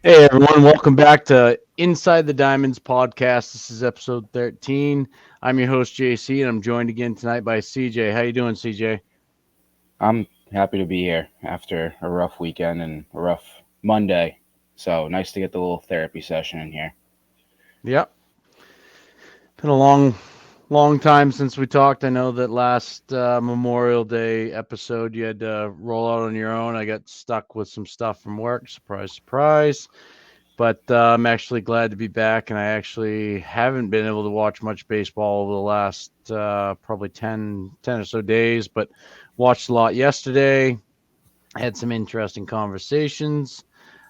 Hey everyone, welcome back to Inside the Diamonds podcast. This is episode 13. I'm your host JC and I'm joined again tonight by CJ. How you doing, CJ? I'm happy to be here after a rough weekend and a rough Monday. So nice to get the little therapy session in here. Yep. Been a long time since we talked. I know that last Memorial Day episode you had to roll out on your own. I got stuck with some stuff from work. Surprise, surprise. But I'm actually glad to be back, and I actually haven't been able to watch much baseball over the last probably 10 or so days, but watched a lot yesterday, had some interesting conversations.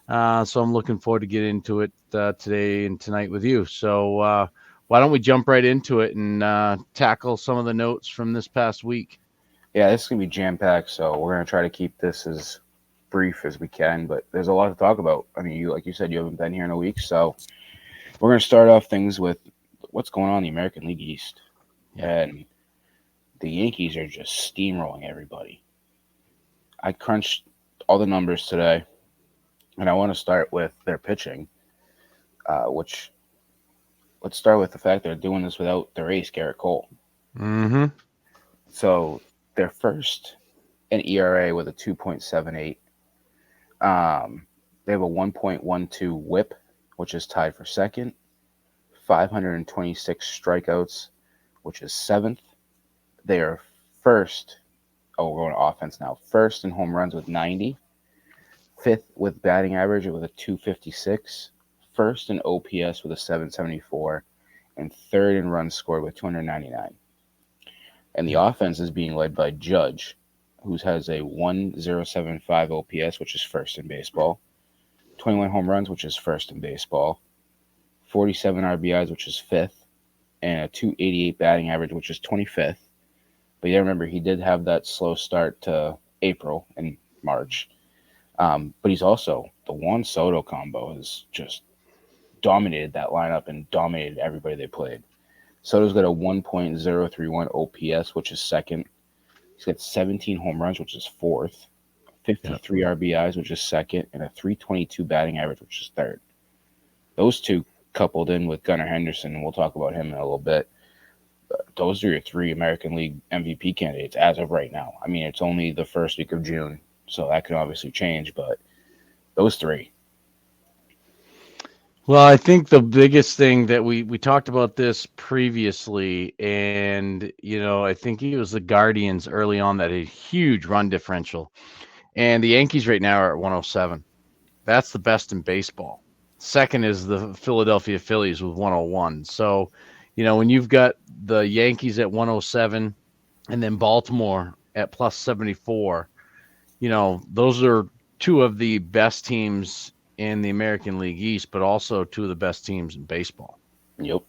So I'm looking forward to get into it today and tonight with you. So why don't we jump right into it and tackle some of the notes from this past week? Yeah, this is gonna be jam packed, so we're gonna try to keep this as brief as we can. But there's a lot to talk about. I mean, you like you said, you haven't been here in a week, so we're gonna start off things with what's going on in the American League East, Yeah. and the Yankees are just steamrolling everybody. I crunched all the numbers today, and I want to start with their pitching, which let's start with the fact they're doing this without their ace, Garrett Cole. Mm-hmm. So they're first in ERA with a 2.78. They have a 1.12 whip, which is tied for second. 526 strikeouts, which is seventh. They are first. Oh, we're going to offense now. First in home runs with 90. Fifth with batting average with a 256. First in OPS with a 774. And third in runs scored with 299. And the Yep. offense is being led by Judge, who has a 1075 OPS, which is first in baseball, 21 home runs, which is first in baseball, 47 RBIs, which is fifth, and a 288 batting average, which is 25th. But you remember, he did have that slow start to April and March. But he's also, the Juan Soto combo has just dominated that lineup and dominated everybody they played. Soto's got a 1.031 OPS, which is second. He's got 17 home runs, which is fourth, Yep. 53 RBIs, which is second, and a 322 batting average, which is third. Those two coupled in with Gunnar Henderson, and we'll talk about him in a little bit. Those are your three American League MVP candidates as of right now. I mean, it's only the first week of June, so that could obviously change, but those three. Well, I think the biggest thing that we talked about this previously, and I think it was the Guardians early on that had a huge run differential, and the Yankees right now are at 107. That's the best in baseball. Second is the Philadelphia Phillies with 101. So, when you've got the Yankees at 107 and then Baltimore at plus 74, those are two of the best teams in the American League East, but also two of the best teams in baseball. Yep.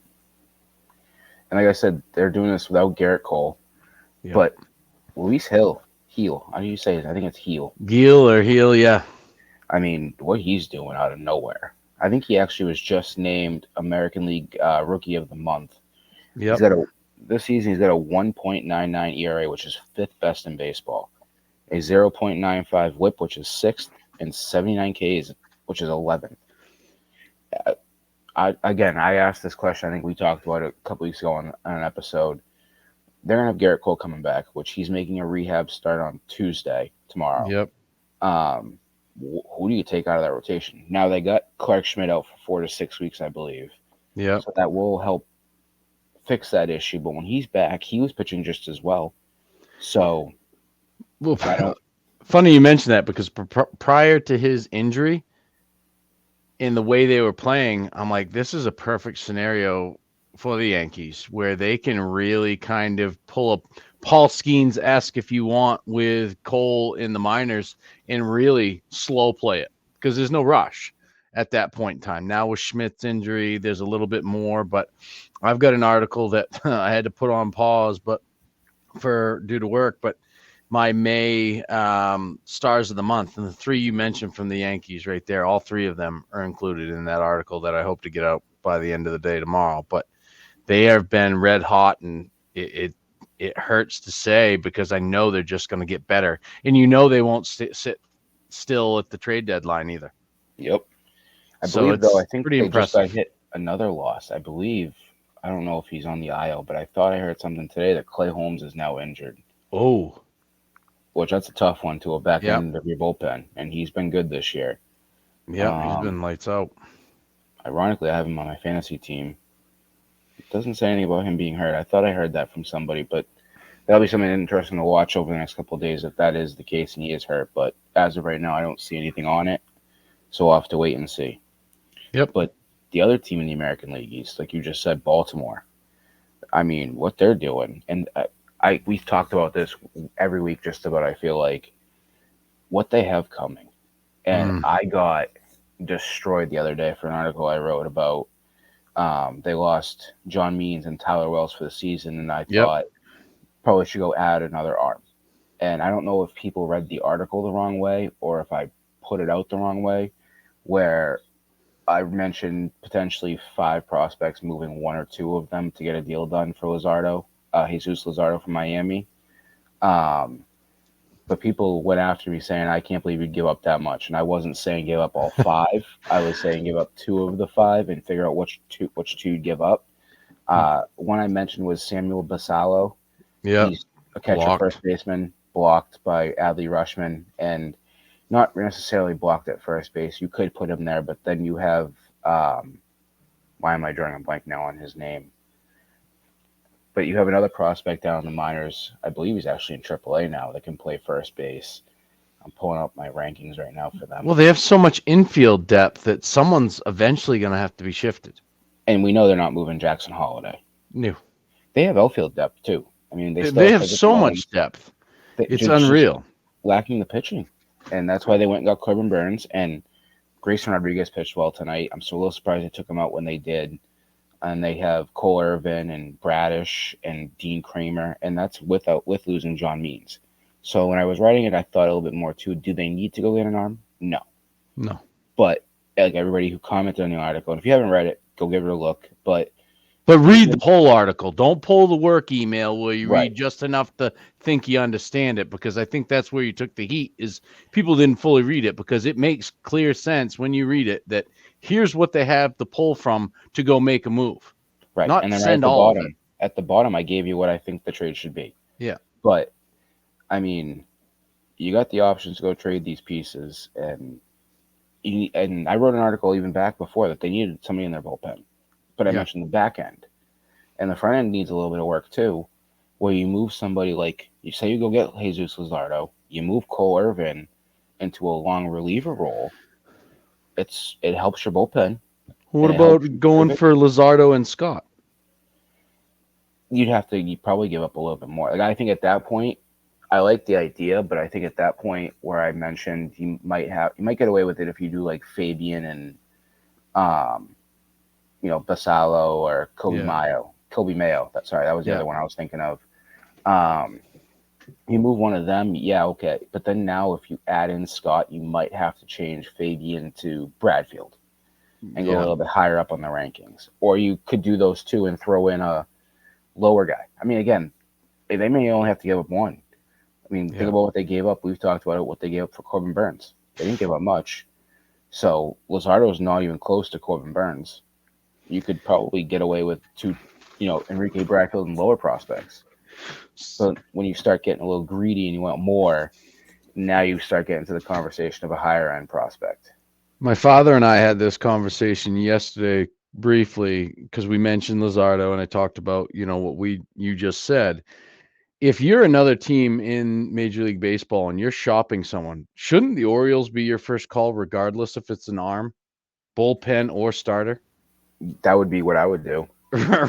And like I said, they're doing this without Garrett Cole, Yep. but Luis Heel, how do you say it? I think it's Heel. Gil or Heel, yeah. I mean, what he's doing out of nowhere. I think he actually was just named American League Rookie of the Month. He's Yep. got a this season he's got a 1.99 ERA, which is fifth best in baseball, a 0.95 WHIP, which is sixth, and 79 Ks, which is 11th. I asked this question. I think we talked about it a couple weeks ago on an episode. They're gonna have Garrett Cole coming back, which he's making a rehab start on Tuesday tomorrow. Yep. Um, who do you take out of that rotation? Now they got Clark Schmidt out for 4 to 6 weeks, I believe, Yep. so that will help fix that issue. But when he's back, he was pitching just as well. So Well, I don't. funny you mention that because prior to his injury, in the way they were playing, I'm like, this is a perfect scenario for the Yankees where they can really kind of pull up Paul Skeens esque, if you want, with Cole in the minors and really slow play it because there's no rush at that point in time. Now with Schmidt's injury, there's a little bit more, but I've got an article that I had to put on pause, but for due to work, but my May stars of the month, and the three you mentioned from the Yankees right there, all three of them are included in that article that I hope to get out by the end of the day tomorrow. But they have been red hot, and it hurts to say because I know they're just going to get better, and they won't sit still at the trade deadline either. Yep. I So believe though, I it's think pretty they just got impressive. hit another loss. I believe. I don't know if he's on the aisle, but I thought I heard something today that Clay Holmes is now injured, Oh, which that's a tough one to a back yep, end of your bullpen, and he's been good this year. yep. He's Um, been lights out. Ironically, I have him on my fantasy team. It doesn't say anything about him being hurt. I thought I heard that from somebody, but that'll be something interesting to watch over the next couple of days if that is the case and he is hurt. But as of right now, I don't see anything on it, so we'll have to wait and see. Yep. But the other team in the American League East, like you just said, Baltimore. I mean, what they're doing, and we've talked about this every week, just about. I feel like what they have coming, and Mm, I got destroyed the other day for an article I wrote about. They lost John Means and Tyler Wells for the season, and I yep. thought probably should go add another arm. And I don't know if people read the article the wrong way or if I put it out the wrong way, where I mentioned potentially five prospects, moving one or two of them to get a deal done for Luzardo, Jesus Luzardo from Miami. Um, but people went after me saying, I can't believe you'd give up that much. And I wasn't saying give up all five. I was saying give up two of the five and figure out which two you'd give up. One I mentioned was Samuel Basallo. Yep. He's a catcher, Blocked. first baseman, blocked by Adley Rushman, and not necessarily blocked at first base. You could put him there, but then you have why am I drawing a blank now on his name? But you have another prospect down in the minors. I believe he's actually in AAA now that can play first base. I'm pulling up my rankings right now for them, Well, they have so much infield depth that someone's eventually going to have to be shifted. and we know they're not moving Jackson Holiday. New. They have outfield depth too. I mean, they still They have have Cedric so much Mullins. depth. They It's just unreal. lacking the pitching, and that's why they went and got Corbin Burns and Grayson Rodriguez pitched well tonight. I'm still a little surprised they took him out when they did. And they have Cole Irvin and Bradish and Dean Kramer, and that's with losing John Means. So when I was writing it, I thought a little bit more too. Do they need to go get an arm? No, No. but like everybody who commented on the article, and if you haven't read it, go give it a look. But But read the even whole article. Don't pull the work email where you right, read just enough to think you understand it, because I think that's where you took the heat is people didn't fully read it, because it makes clear sense when you read it that here's what they have to pull from to go make a move, right, and not then right send all of it. at the bottom, I gave you what I think the trade should be. Yeah. But I mean, you got the options to go trade these pieces, and I wrote an article even back before that they needed somebody in their bullpen. But I Yeah. mentioned the back end. And the front end needs a little bit of work too, where you move somebody like you say you go get Jesus Luzardo, you move Cole Irvin into a long reliever role. It helps your bullpen What and it helps about you going pivot. for Luzardo and Scott? You'd probably give up a little bit more. Like I think at that point, I like the idea, but I think at that point where I mentioned you might get away with it if you do like Fabian and um Basallo or Yeah. Kobe Mayo. That was the Yeah. other one I was thinking of. Um, you move one of them, yeah, okay. But then now, if you add in Scott, you might have to change Fabian to Bradfield and go a Yeah. little bit higher up on the rankings. Or you could do those two and throw in a lower guy. I mean, again, they may only have to give up one. I mean, think Yeah. about what they gave up. We've talked about it, what they gave up for Corbin Burns. They didn't give up much. So Luzardo's not even close to Corbin Burns. You could probably get away with two, Enrique Bradfield and lower prospects. But when you start getting a little greedy and you want more, now you start getting to the conversation of a higher end prospect. My father and I had this conversation yesterday briefly because we mentioned Luzardo and I talked about, what you just said. If you're another team in Major League Baseball and you're shopping someone, shouldn't the Orioles be your first call regardless if it's an arm, bullpen, or starter? That would be what I would do.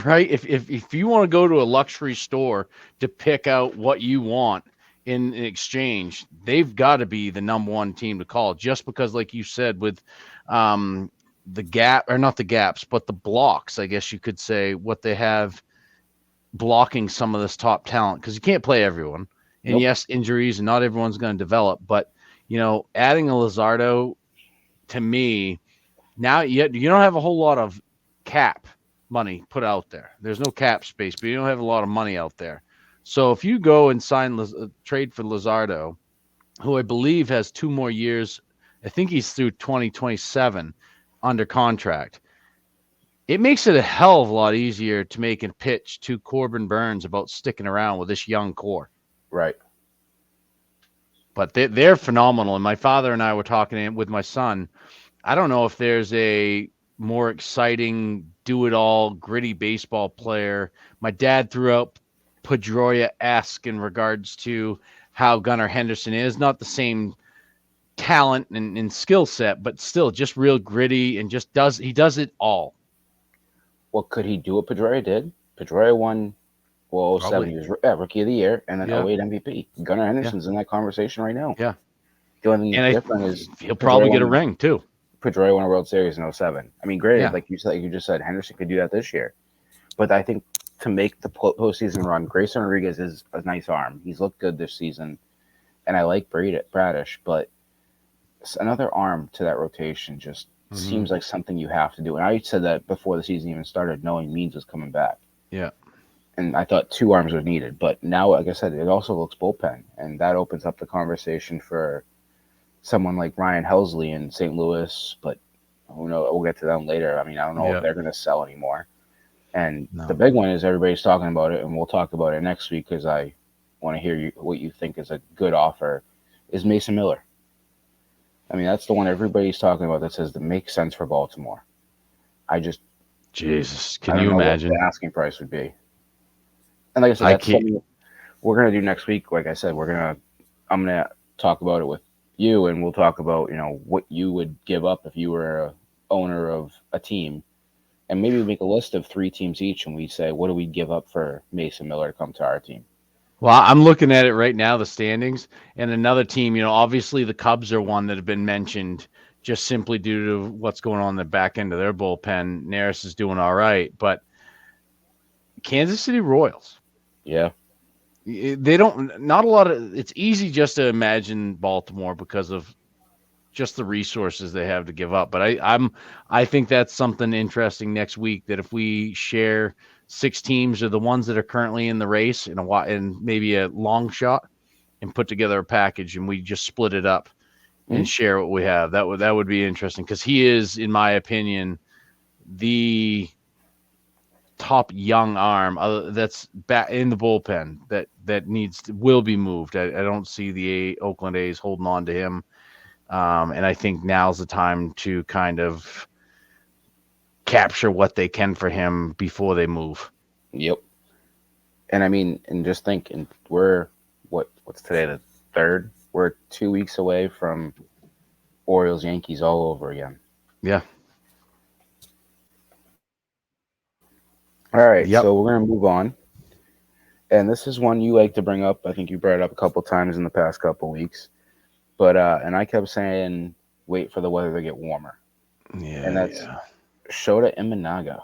Right? If you want to go to a luxury store to pick out what you want in exchange, they've got to be the number one team to call, just because, like you said, with the gap, or not the gaps, but the blocks, I guess you could say, what they have blocking some of this top talent, because you can't play everyone. And Nope. yes, injuries and not everyone's going to develop, but adding a Luzardo, to me, now you don't have a whole lot of cap money put out there. There's no cap space, but you don't have a lot of money out there. So if you go and trade for Luzardo, who I believe has 2 more years, I think he's through 2027. under contract. It makes it a hell of a lot easier to make a pitch to Corbin Burns about sticking around with this young core. Right. But they're phenomenal. And my father and I were talking with my son. I don't know if there's a more exciting, do it all, gritty baseball player. My dad threw out Pedroia esque in regards to how Gunnar Henderson is. Not the same talent and skill set, but still just real gritty and just does it all. Well, could he do what Pedroia did? Pedroia won, well, '07, Probably. he was Rookie of the Year, and then Yeah. '08 MVP. Gunnar Yeah. Henderson's in that conversation right now. Yeah. The only thing And different is he'll probably Pedroia get a won, ring too. Pedroia won a World Series in '07. I mean, granted, Yeah. like you just said, Henderson could do that this year. But I think to make the postseason run, Grayson Rodriguez is a nice arm. He's looked good this season, and I like Bradish, but another arm to that rotation just Mm-hmm. seems like something you have to do. And I said that before the season even started, knowing Means was coming back. Yeah. And I thought two arms were needed. But now, like I said, it also looks bullpen. And that opens up the conversation for someone like Ryan Helsley in St. Louis. But who knows? We'll get to them later. I mean, I don't know Yeah. if they're going to sell anymore. And No. the big one is everybody's talking about it, and we'll talk about it next week because I want to hear what you think is a good offer, is Mason Miller. I mean, that's the one everybody's talking about that says that makes sense for Baltimore. I just, Jesus, I can don't you know what the imagine? asking price would be. And like I said, I that's can't. something we're gonna do next week. Like I said, I'm gonna talk about it with you, and we'll talk about what you would give up if you were a owner of a team, and maybe we make a list of 3 teams each, and we say what do we give up for Mason Miller to come to our team. Well, I'm looking at it right now, the standings, and another team. Obviously the Cubs are one that have been mentioned just simply due to what's going on in the back end of their bullpen. Neris is doing all right, but Kansas City Royals, Yeah, they don't. Not a lot of. It's easy just to imagine Baltimore because of just the resources they have to give up. But I think that's something interesting next week. That if we share 6 teams or the ones that are currently in the race in and maybe a long shot and put together a package and we just split it up mm-hmm. and share what we have. That would be interesting because he is, in my opinion, the top young arm that's back in the bullpen that will be moved. I don't see the Oakland A's holding on to him. And I think now's the time to kind of capture what they can for him before they move. Yep. And I mean, and just think, and we're what's today, the 3rd? We're 2 weeks away from Orioles Yankees all over again. Yeah. All right, Yep. so we're gonna move on, and this is one you like to bring up. I think you brought it up a couple times in the past couple weeks, but and I kept saying, wait for the weather to get warmer, Yeah. and that's Shota Imanaga.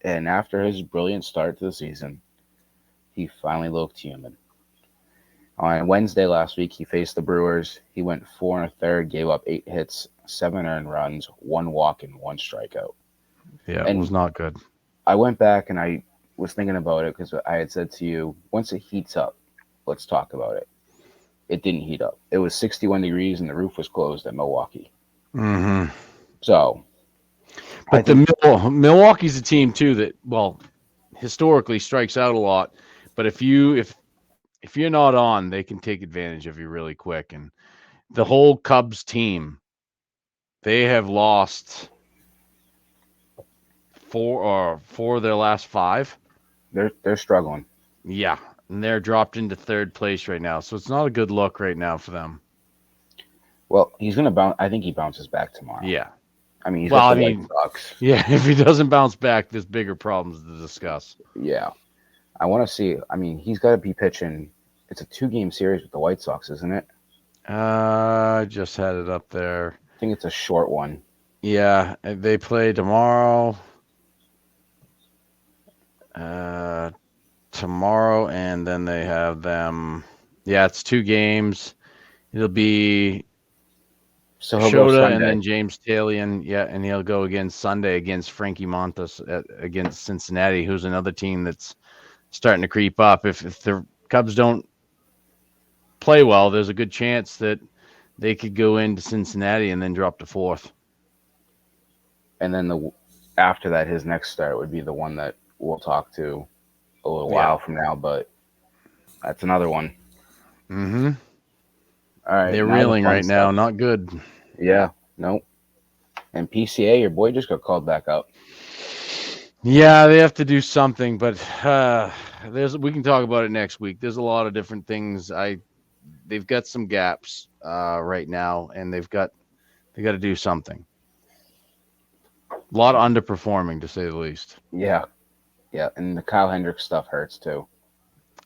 And after his brilliant start to the season, he finally looked human. On Wednesday last week, he faced the Brewers. He went 4 1/3, gave up 8 hits, 7 earned runs, 1 walk, and 1 strikeout. Yeah. It was And not good. I went back and I was thinking about it because I had said to you, once it heats up, let's talk about it. It didn't heat up. It was 61 degrees and the roof was closed at Milwaukee. Mm-hmm. So, But Milwaukee's a team too that, well, historically strikes out a lot. But if you're not on, they can take advantage of you really quick. And the whole Cubs team, they have lost four of their last 5. they're struggling. Yeah, and they're dropped into 3rd place right now. So it's not a good look right now for them. Well, he's going to bounce. I think he bounces back tomorrow. Yeah. I mean, he's Well, got I the White mean, Sox. yeah, if he doesn't bounce back, there's bigger problems to discuss. Yeah. I want to see. I mean, he's got to be pitching. It's a 2-game series with the White Sox, isn't it? I just had it up there. I think it's a short one. Yeah, they play tomorrow. Tomorrow, and then they have them. Yeah, it's 2 games. It'll be So he'll go Shota and Sunday. then James Talion. Yeah, and he'll go again Sunday against Frankie Montas against Cincinnati, who's another team that's starting to creep up. If the Cubs don't play well, there's a good chance that they could go into Cincinnati and then drop to 4th. and then the after that, his next start would be the one that we'll talk to a little Yeah. while from now. But that's another one. Mm-hmm. All right, They're now the reeling fun right now. stuff. Not good. Yeah, nope. And PCA, your boy just got called back up. Yeah, they have to do something, but we can talk about it next week. There's a lot of different things. They've got some gaps right now, and they got to do something. A lot of underperforming, to say the least. Yeah, yeah, and the Kyle Hendricks stuff hurts too.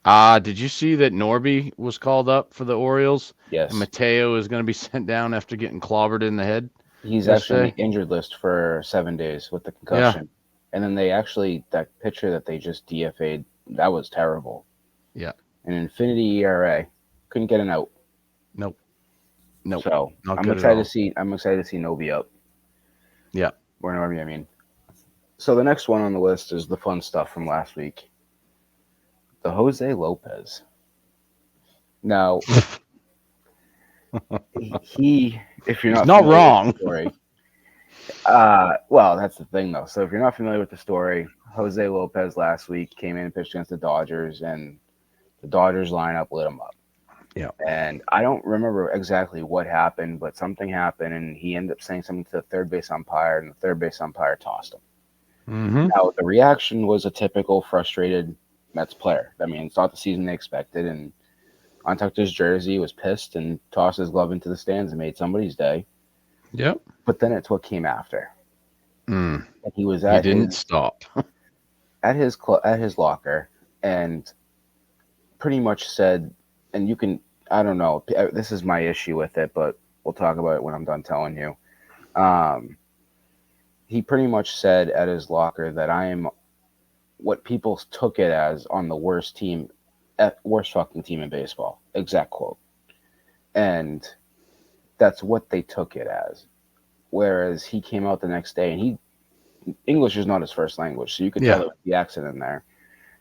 Did you see that Norby was called up for the Orioles, and Yes, Mateo is going to be sent down after getting clobbered in the head he's actually on yesterday? the injured list for 7 days with the Yeah, concussion. And then they actually that pitcher that they just DFA'd that was terrible. yeah. An infinity ERA, couldn't get an out. Nope, nope, So not I'm good at excited to all. see. I'm excited to see Nobi up. Yeah. Or Norby, I mean. So the next one on the list is the fun stuff from last week. The Jose Lopez. Now he, if you're He's not not familiar with the wrong. story, well, that's the thing though. So if you're not familiar with the story, Jose Lopez last week came in and pitched against the Dodgers, and the Dodgers lineup lit him up. Yeah. And I don't remember exactly what happened, but something happened, and he ended up saying something to the third base umpire, and the third base umpire tossed him. Mm-hmm. Now the reaction was a typical frustrated Mets player. I mean, it's not the season they expected, and untucked his jersey, was pissed, and tossed his glove into the stands and made somebody's day. Yep. But then it's what came after. Mm. And he was He didn't stop. at his locker and pretty much said, and you can, I don't know, this is my issue with it, but we'll talk about it when I'm done telling you. Um, he pretty much said at his locker that I am what people took it as on the worst fucking team in baseball. Exact quote. And that's what they took it as. Whereas he came out the next day and English is not his first language, so you could tell Yeah. there was the accent in there.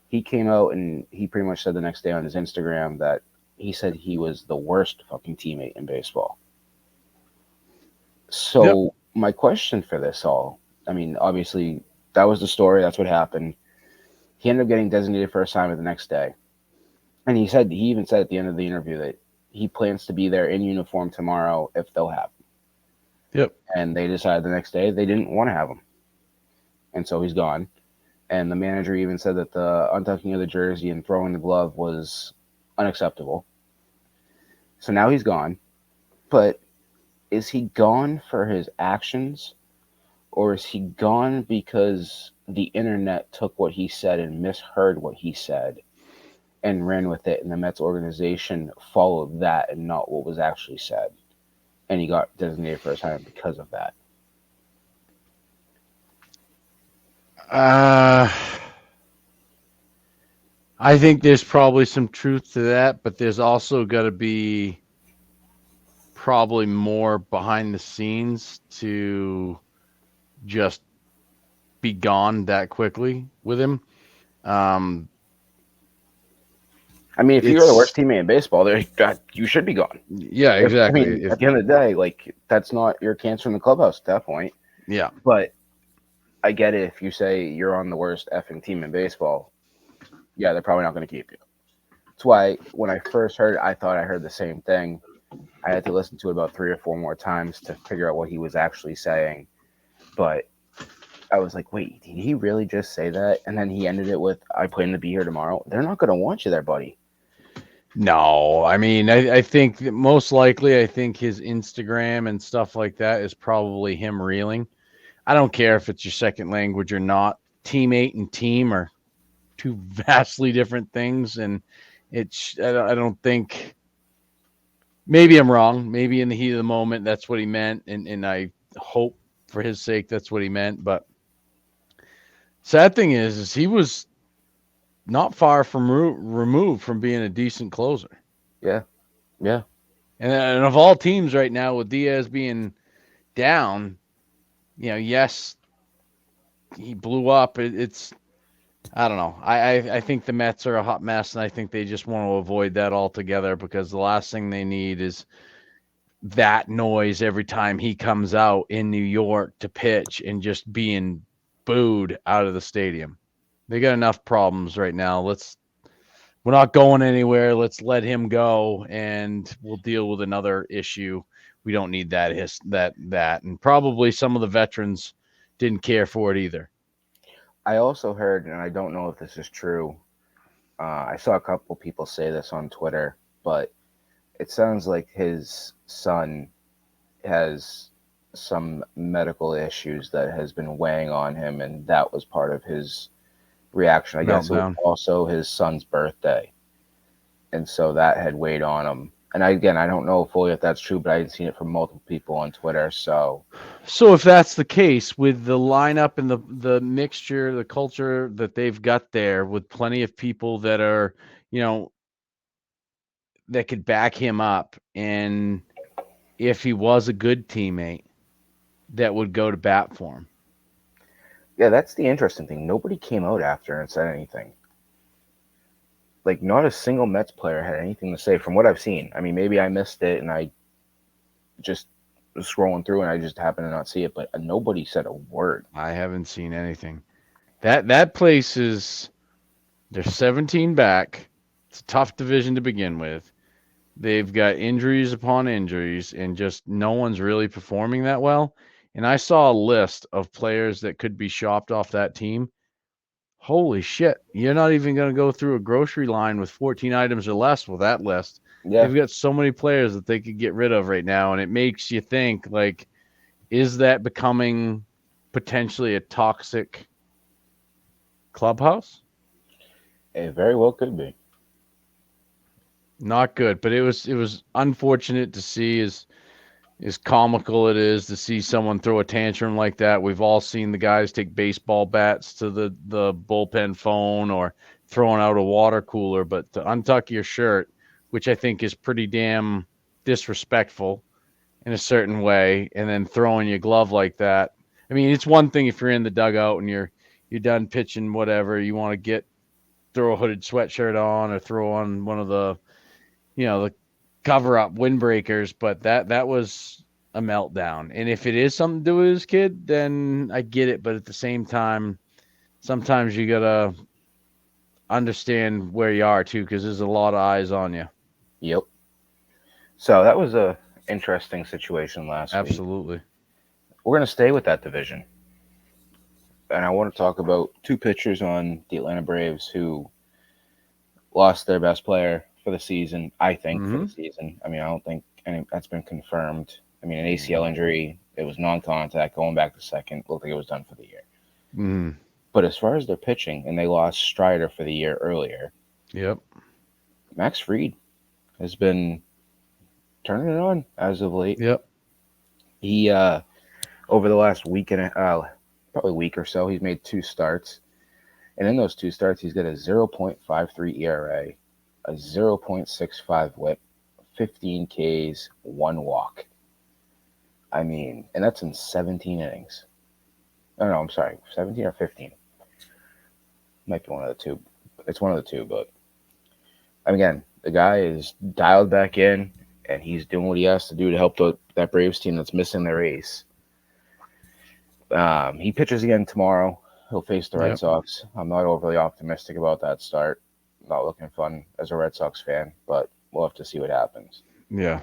He came out and he pretty much said the next day on his Instagram that he said he was the worst fucking teammate in baseball. Yep. So my question for this all, I mean, obviously that was the story. That's what happened. He ended up getting designated for assignment the next day, and he even said at the end of the interview that he plans to be there in uniform tomorrow if they'll have him. Yep. And they decided the next day they didn't want to have him, and so he's gone. And the manager even said that the untucking of the jersey and throwing the glove was unacceptable. So now he's gone. But is he gone for his actions, or is he gone because the internet took what he said and misheard what he said and ran with it, and the Mets organization followed that and not what was actually said, and he got designated for assignment because of that? Uh, I think there's probably some truth to that, but there's also got to be probably more behind the scenes to just be gone that quickly with him. Um, I mean, if you're the it's worst teammate in baseball, you should be gone. yeah, If I exactly. mean, at the end of the day, like that's not your cancer in the clubhouse at that point. Yeah, But I get it if you say you're on the worst effing team in baseball. Yeah, they're probably not going to keep you. That's why when I first heard it, I thought I heard the same thing. I had to listen to it about 3 or 4 more times to figure out what he was actually saying. But I was like, wait, did he really just say that? And then he ended it with, I plan to be here tomorrow. They're not going to want you there, buddy. no, I mean, I think that most likely, I think his Instagram and stuff like that is probably him reeling. I don't care if it's your second language or not. Teammate and team are two vastly different things, and I don't think. Maybe I'm wrong. Maybe in the heat of the moment, that's what he meant, and I hope for his sake that's what he meant. But sad thing is he was not far from removed from being a decent closer. Yeah. Yeah. And of all teams right now, with Diaz being down, yes, he blew up. It's I don't know. I think the Mets are a hot mess, and I think they just want to avoid that altogether because the last thing they need is that noise every time he comes out in New York to pitch and just being booed out of the stadium. They got enough problems right now. We're not going anywhere. Let's let him go and we'll deal with another issue. We don't need that. And probably some of the veterans didn't care for it either. I also heard, and I don't know if this is true. I saw a couple people say this on Twitter, but it sounds like his son has some medical issues that has been weighing on him, and that was part of his reaction. I guess it was Meltdown. also his son's birthday, and so that had weighed on him. And I don't know fully if that's true, but I had seen it from multiple people on Twitter. So So if that's the case with the lineup and the mixture, the culture that they've got there with plenty of people that are, you know, that could back him up and if he was a good teammate that would go to bat for him. yeah, that's the interesting thing. Nobody came out after and said anything. Like not a single Mets player had anything to say from what I've seen. I mean, maybe I missed it and I just was scrolling through and I just happened to not see it, but nobody said a word. I haven't seen anything. That place is they're 17 back. It's a tough division to begin with. They've got injuries upon injuries, and just no one's really performing that well. And I saw a list of players that could be shopped off that team. Holy shit. You're not even going to go through a grocery line with 14 items or less with that list. Yeah, They've got so many players that they could get rid of right now. And it makes you think, like, is that becoming potentially a toxic clubhouse? it very well could be. Not good, but it was unfortunate to see as comical it is to see someone throw a tantrum like that. We've all seen the guys take baseball bats to the bullpen phone or throwing out a water cooler, but to untuck your shirt, which I think is pretty damn disrespectful in a certain way, and then throwing your glove like that. I mean, it's one thing if you're in the dugout and you're done pitching whatever, you want to get throw a hooded sweatshirt on or throw on one of the cover up windbreakers, but that was a meltdown. And if it is something to do with his kid, then I get it. But at the same time, sometimes you gotta understand where you are too, because there's a lot of eyes on you. Yep. So that was a interesting situation last week. Absolutely. We're going to stay with that division. And I want to talk about two pitchers on the Atlanta Braves who lost their best player for the season, I think, for Mm-hmm. the season. I mean, I don't think that's been confirmed. I mean, an ACL injury, it was non contact, going back to second, looked like it was done for the year. Mm-hmm. But as far as their pitching, and they lost Strider for the year earlier, Yep. Max Fried has been turning it on as of late. Yep. He, over the last week and probably week or so, he's made two starts. And in those two starts, he's got a 0.53 ERA, a 0.65 whip, 15 Ks, one walk. I mean, and that's in 17 innings. Oh, no, I'm sorry, 17 or 15. Might be one of the two. It's one of the two, but again, the guy is dialed back in, and he's doing what he has to do to help that Braves team that's missing their ace. He pitches again tomorrow. He'll face the Red Yep. Sox. I'm not overly optimistic about that start. Not looking fun as a Red Sox fan, but we'll have to see what happens. Yeah.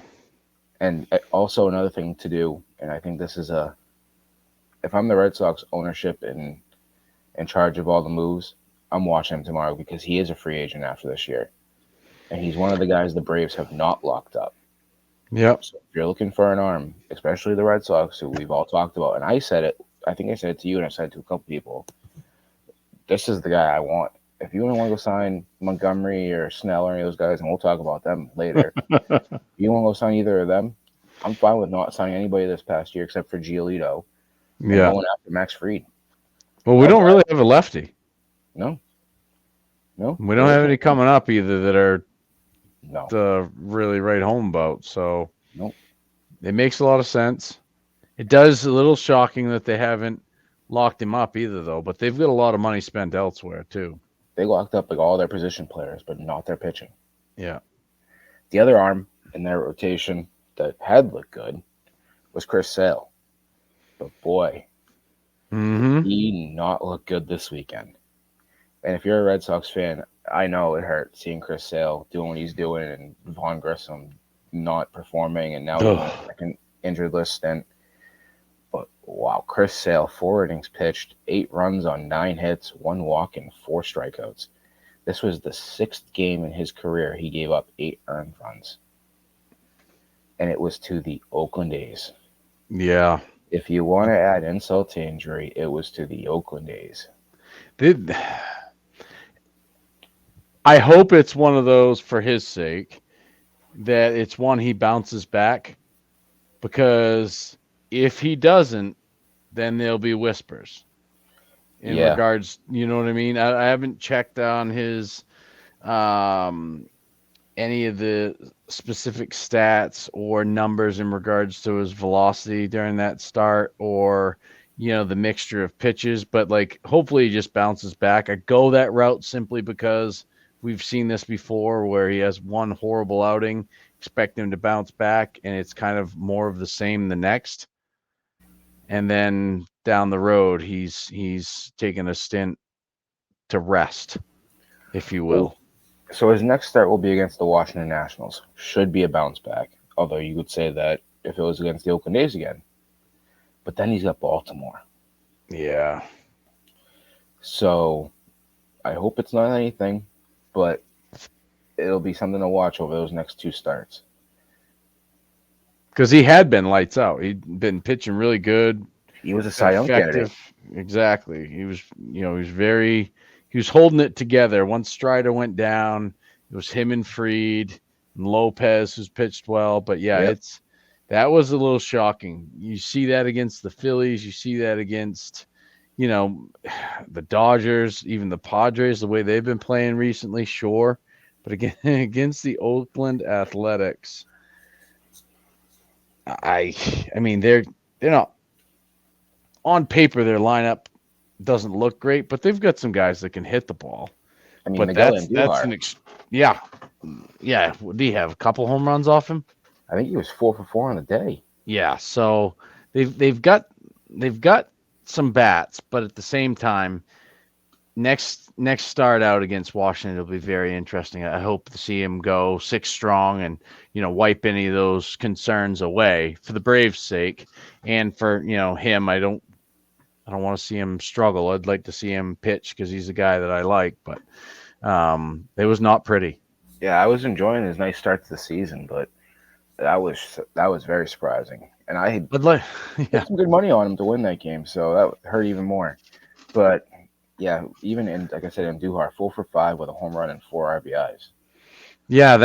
And also another thing to do, and I think this is if I'm the Red Sox ownership and in charge of all the moves, I'm watching him tomorrow because he is a free agent after this year. And he's one of the guys the Braves have not locked up. Yep. So if you're looking for an arm, especially the Red Sox, who we've all talked about, and I said it, I think I said it to you and I said it to a couple people, this is the guy I want. If you want to go sign Montgomery or Snell or any of those guys, and we'll talk about them later, if you want to go sign either of them, I'm fine with not signing anybody this past year except for Giolito and Yeah. going after Max Fried. Well, we I'll don't buy really it. have a lefty. No, no, We don't there have isn't. any coming up either that are No, really right home about. So no. it makes a lot of sense. It does a little shocking that they haven't locked him up either, though. But they've got a lot of money spent elsewhere too. They locked up like all their position players, but not their pitching. Yeah. The other arm in their rotation, that had looked good was Chris Sale. But boy, did Mm-hmm. he not look good this weekend. And if you're a Red Sox fan, I know it hurt seeing Chris Sale doing what he's doing and Vaughn Grissom not performing and now going Ugh. second injured list stint. But wow, Chris Sale, 4 innings pitched, 8 runs on 9 hits, 1 walk, and 4 strikeouts. This was the 6th game in his career he gave up 8 earned runs. And it was to the Oakland A's. Yeah. If you want to add insult to injury, it was to the Oakland A's. Did I hope it's one of those for his sake that it's one he bounces back because if he doesn't, then there'll be whispers in Yeah, regards, you know what I mean? I haven't checked on his um any of the specific stats or numbers in regards to his velocity during that start or the mixture of pitches, but like hopefully he just bounces back. I go that route simply because we've seen this before where he has one horrible outing, expect him to bounce back, and it's kind of more of the same the next, and then down the road he's taken a stint to rest, if you well, will. so his next start will be against the Washington Nationals. Should be a bounce back. Although you could say that if it was against the Oakland A's again. But then he's got Baltimore. Yeah. So I hope it's not anything, but it'll be something to watch over those next 2 starts. Because he had been lights out. He'd been pitching really good, He was a Cy Young candidate. effective. Exactly. He was holding it together. Once Strider went down, it was him and Freed and Lopez, who's pitched well. But yeah, Yep. that was a little shocking. You see that against the Phillies. You see that against, you know, the Dodgers, even the Padres, the way they've been playing recently, sure. But again, against the Oakland Athletics, I I mean they're not on paper their lineup doesn't look great, but they've got some guys that can hit the ball. I mean, But Miguel that's Andujar. an yeah. Yeah, do you have a couple home runs off him? I think he was 4 for 4 on the day. Yeah, so they've got some bats, but at the same time, next start out against Washington will be very interesting. I hope to see him go 6 strong and wipe any of those concerns away for the Braves' sake, and for him. I don't want to see him struggle. I'd like to see him pitch because he's a guy that I like, but it was not pretty. Yeah, I was enjoying his nice start to the season, but that was very surprising. And I I'd like, put yeah, some good money on him to win that game, so that hurt even more. But yeah, even in like I said, Andujar 4 for 5 with a home run and 4 RBIs. yeah.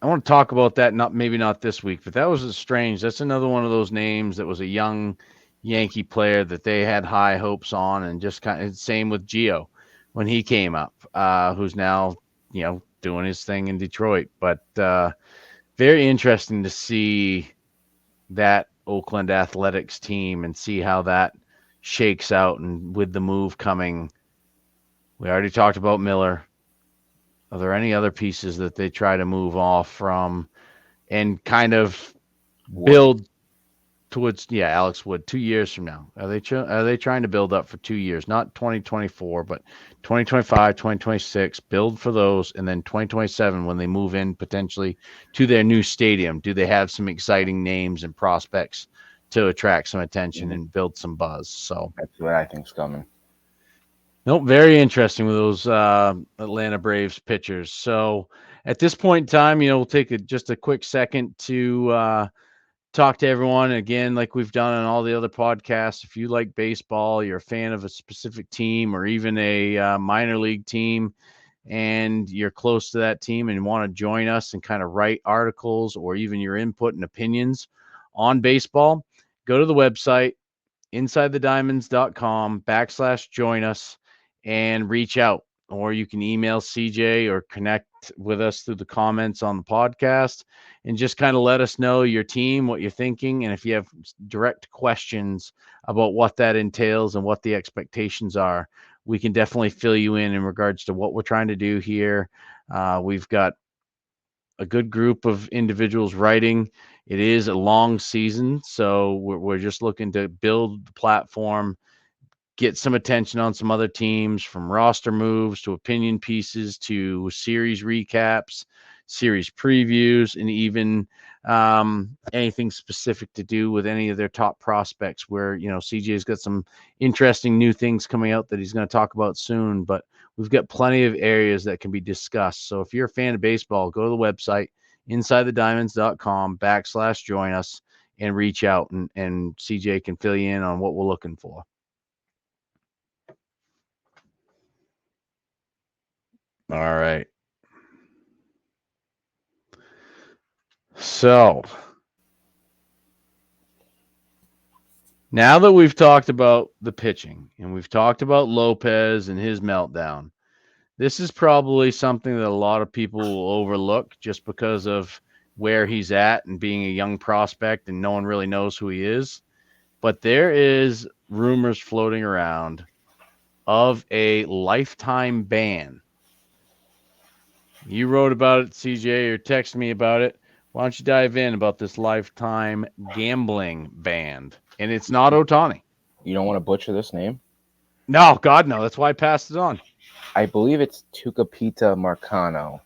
I want to talk about that. Not maybe not this week, but that was strange. That's another one of those names that was a young Yankee player that they had high hopes on, and just kind of same with Gio when he came up, who's now doing his thing in Detroit. But very interesting to see that Oakland Athletics team and see how that shakes out. And with the move coming, we already talked about Miller. Are there any other pieces that they try to move off from and kind of Wood. build towards? Yeah, Alex Wood 2 years from now. Are they trying to build up for 2 years, not 2024, but 2025, 2026? Build for those, and then 2027 when they move in potentially to their new stadium. Do they have some exciting names and prospects to attract some attention Mhm. and build some buzz? So That's what I think's coming. nope, very interesting with those Atlanta Braves pitchers. So at this point in time, we'll take just a quick second to talk to everyone again, like we've done on all the other podcasts. If you like baseball, you're a fan of a specific team or even a minor league team, and you're close to that team and want to join us and kind of write articles or even your input and opinions on baseball, go to the website insidethediamonds.com/join us and reach out. Or you can email CJ or connect with us through the comments on the podcast and just kind of let us know your team, what you're thinking. And if you have direct questions about what that entails and what the expectations are, we can definitely fill you in regards to what we're trying to do here. We've got a good group of individuals writing. It is a long season, so we're just looking to build the platform, get some attention on some other teams, from roster moves to opinion pieces to series recaps, series previews, and even anything specific to do with any of their top prospects. Where, CJ's got some interesting new things coming out that he's going to talk about soon, but we've got plenty of areas that can be discussed. So if you're a fan of baseball, go to the website, insidethediamonds.com/join us, and reach out, and CJ can fill you in on what we're looking for. All right. So now that we've talked about the pitching and we've talked about Lopez and his meltdown, this is probably something that a lot of people will overlook just because of where he's at and being a young prospect and no one really knows who he is. But there is rumors floating around of a lifetime ban. You wrote about it, CJ, or texted me about it. Why don't you dive in about this lifetime gambling ban? And it's not Ohtani. You don't want to butcher this name? No, God, no. That's why I passed it on. I believe it's Tucapita Marcano.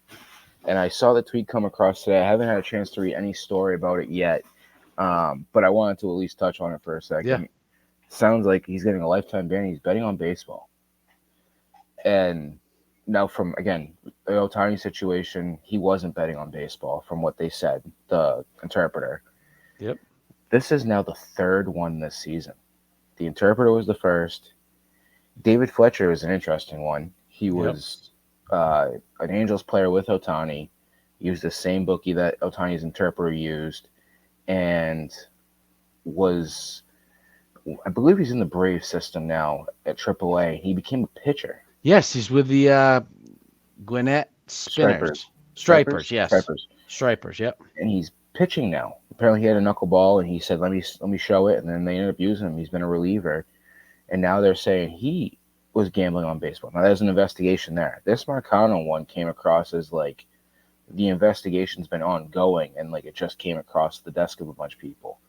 And I saw the tweet come across today. I haven't had a chance to read any story about it yet, but I wanted to at least touch on it for a second. Yeah. Sounds like he's getting a lifetime ban. He's betting on baseball. And now, from, again, the Ohtani situation, he wasn't betting on baseball from what they said, the interpreter. Yep. This is now the third one this season. The interpreter was the first. David Fletcher is an interesting one. He was an Angels player with Ohtani. He used the same bookie that Ohtani's interpreter used, and was, I believe he's in the Braves system now at AAA. He became a pitcher. Yes, he's with the Gwinnett Spinners. Stripers, yes. Stripers, yep. And he's pitching now. Apparently he had a knuckleball, and he said, let me show it, and then they ended up using him. He's been a reliever. And now they're saying he was gambling on baseball. Now, there's an investigation there. This Marcano one came across as like the investigation's been ongoing, and like it just came across the desk of a bunch of people.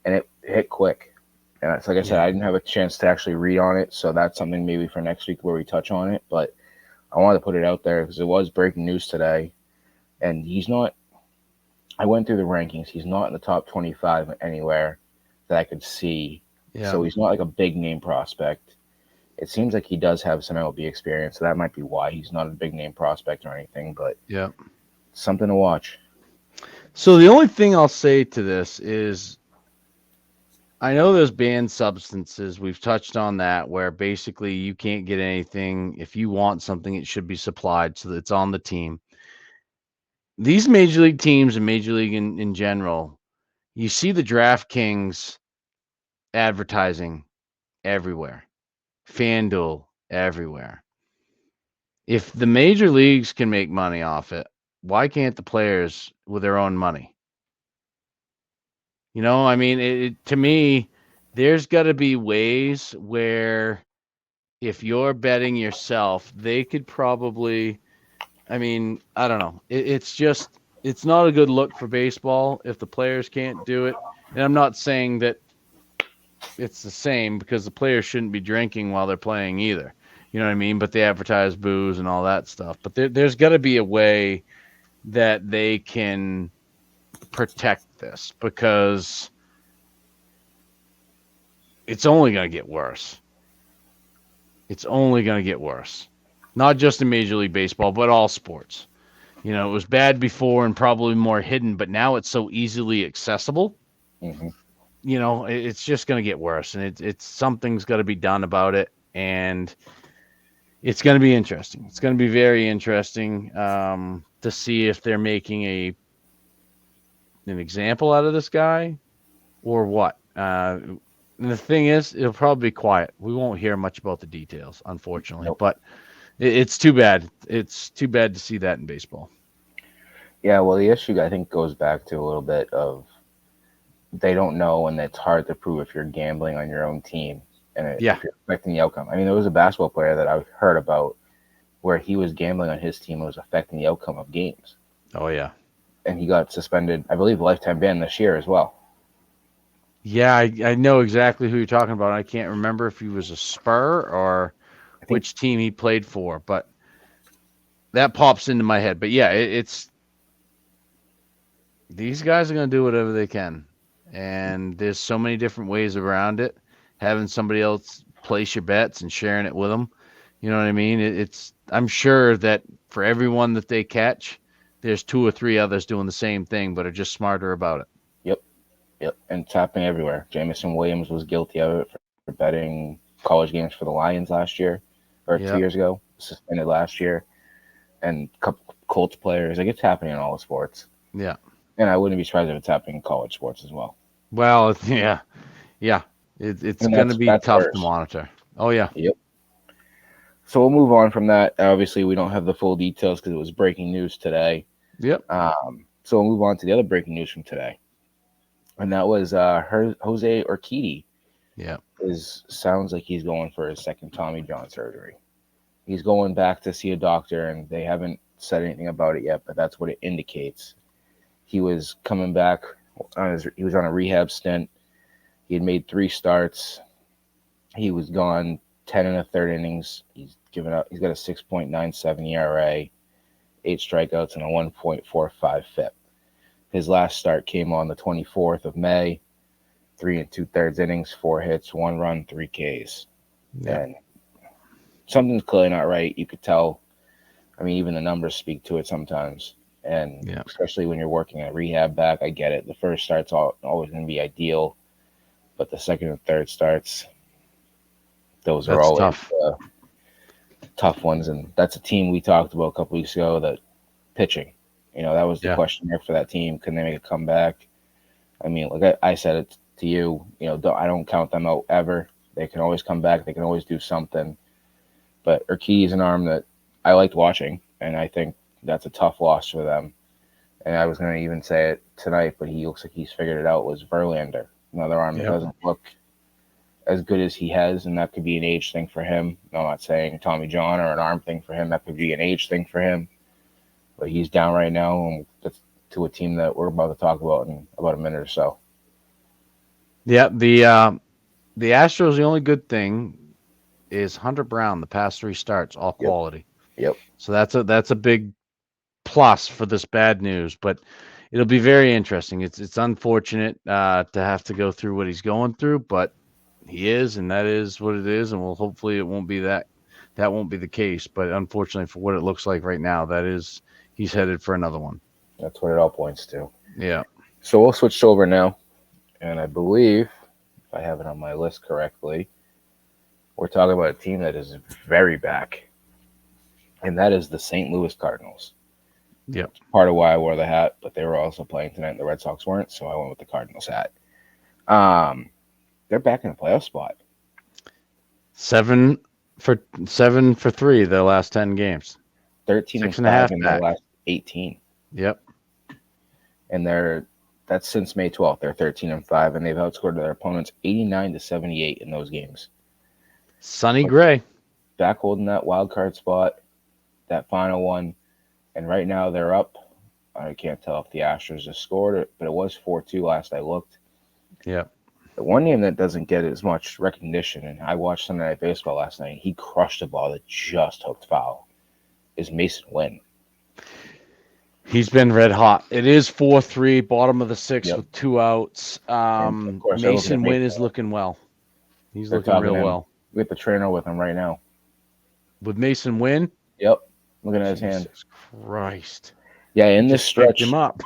And it hit quick. And it's like I said, I didn't have a chance to actually read on it, so that's something maybe for next week where we touch on it. But I wanted to put it out there because it was breaking news today. And he's not – I went through the rankings. He's not in the top 25 anywhere that I could see. Yeah. So he's not like a big-name prospect. It seems like he does have some MLB experience, so that might be why he's not a big-name prospect or anything. But something to watch. So the only thing I'll say to this is I know there's banned substances. We've touched on that, where basically you can't get anything. If you want something, it should be supplied so that it's on the team. These major league teams and major league in general, you see the DraftKings advertising everywhere, FanDuel everywhere. If the major leagues can make money off it, why can't the players with their own money? I mean, to me, there's got to be ways where if you're betting yourself, they could probably, I mean, I don't know. It's not a good look for baseball if the players can't do it. And I'm not saying that it's the same, because the players shouldn't be drinking while they're playing either. You know what I mean? But they advertise booze and all that stuff. But there's got to be a way that they can protect this, because it's only going to get worse. It's only going to get worse. Not just in Major League Baseball, but all sports. It was bad before and probably more hidden, but now it's so easily accessible. Mm-hmm. It's just going to get worse, and it's something's got to be done about it, and it's going to be interesting. It's going to be very interesting to see if they're making an example out of this guy or what. And the thing is, it'll probably be quiet. We won't hear much about the details, unfortunately. Nope. But it's too bad. It's too bad to see that in baseball. Yeah, well, the issue, I think, goes back to a little bit of they don't know, and it's hard to prove if you're gambling on your own team and if you're affecting the outcome. I mean, there was a basketball player that I heard about where he was gambling on his team and was affecting the outcome of games. Oh, yeah. and he got suspended, I believe, lifetime ban this year as well. Yeah, I know exactly who you're talking about. I can't remember if he was a Spur or I think. which team he played for, but that pops into my head. But yeah, it's these guys are going to do whatever they can. And there's so many different ways around it. Having somebody else place your bets and sharing it with them. You know what I mean? I'm sure that for everyone that they catch, there's two or three others doing the same thing, but are just smarter about it. Yep, yep, and it's happening everywhere. Jameson Williams was guilty of it for betting college games for the Lions last year, or 2 years Yep. ago, suspended last year, and a couple Colts players. Like, it's happening in all the sports, Yeah. and I wouldn't be surprised if it's happening in college sports as well. Well, yeah. Yeah. It's And going to be that's tough to worse. monitor. Oh, yeah. Yep. So we'll move on from that. Obviously, we don't have the full details because it was breaking news today. Yep. So we'll move on to the other breaking news from today, and that was Jose Urquidy Yep. sounds like he's going for his second Tommy John surgery. He's going back to see a doctor, and they haven't said anything about it yet, but that's what it indicates. He was coming back. He was on a rehab stint. He had made 3 starts. He was gone 10 1/3 innings. He's given up. He's got a 6.97 ERA, 8 strikeouts, and a 1.45 FIP. His last start came on the 24th of May. 3 2/3 innings, 4 hits, 1 run, 3 Ks. Yep. And something's clearly not right. You could tell. I mean, even the numbers speak to it sometimes. And Yep. especially when you're working at rehab back, I get it. The first start's always going to be ideal, but the second and third starts, those are That's always tough. tough ones. And that's a team we talked about a couple weeks ago that pitching. That was the Yeah. question mark for that team. Can they make a comeback? I mean, like I said it to you, I don't count them out ever. They can always come back. They can always do something. But Urquidy is an arm that I liked watching, and I think that's a tough loss for them. And I was going to even say it tonight, but he looks like he's figured it out, was Verlander, another arm that Yep. doesn't look as good as he has, and that could be an age thing for him. I'm not saying Tommy John or an arm thing for him. That could be an age thing for him. But he's down right now, and that's to a team that we're about to talk about in about a minute or so. Yeah. The Astros, the only good thing is Hunter Brown, the past three starts, all Yep. quality. Yep. So that's a big plus for this bad news, but it'll be very interesting. It's unfortunate to have to go through what he's going through, but he is, and that is what it is, and hopefully it won't be that won't be the case. But unfortunately, for what it looks like right now, he's headed for another one. That's what it all points to. Yeah. So we'll switch over now, and I believe, if I have it on my list correctly, we're talking about a team that is very back, and that is the St. Louis Cardinals. Yep. Part of why I wore the hat, but they were also playing tonight, and the Red Sox weren't, so I went with the Cardinals hat. They're back in a playoff spot. 7 for 3 the last 10 games. 13 and Six and a 5 half in their back. last 18. Yep. And that's since May 12th. They're 13 and 5, and they've outscored their opponents 89-78 in those games. Sonny Gray. Back holding that wild card spot, that final one, and right now they're up. I can't tell if the Astros just scored it, but it was 4-2 last I looked. Yep. The one name that doesn't get as much recognition, and I watched Sunday Night Baseball last night, he crushed a ball that just hooked foul, is Mason Wynn. He's been red hot. It is 4-3, bottom of the sixth Yep. with 2 outs. And of course, Mason Wynn is looking well. He's they're looking talking real him. well. We got the trainer with him right now. With Mason Wynn? Yep. Looking at his hand. Jesus Christ. Yeah, in this Just picked stretch, him up.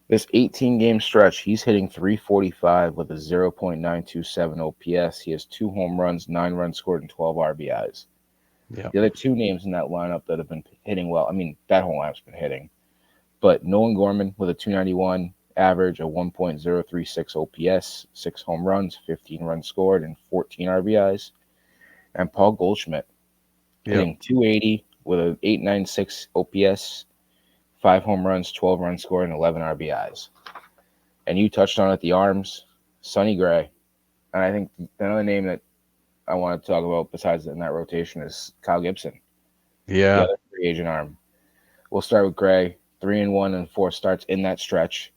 this 18-game stretch, he's hitting 345 with a 0.927 OPS. He has 2 home runs, 9 runs scored, and 12 RBIs. Yeah. The other 2 names in that lineup that have been hitting well, I mean, that whole lineup's been hitting. But Nolan Gorman with a 291 average, a 1.036 OPS, 6 home runs, 15 runs scored, and 14 RBIs. And Paul Goldschmidt hitting 280 with an 896 OPS, 5 home runs, 12 runs scored, and 11 RBIs. And you touched on it, the arms, Sonny Gray. And I think another name that I want to talk about besides in that rotation is Kyle Gibson, the Yeah. other free agent arm. We'll start with Gray. 3-1 and 4 starts in that stretch.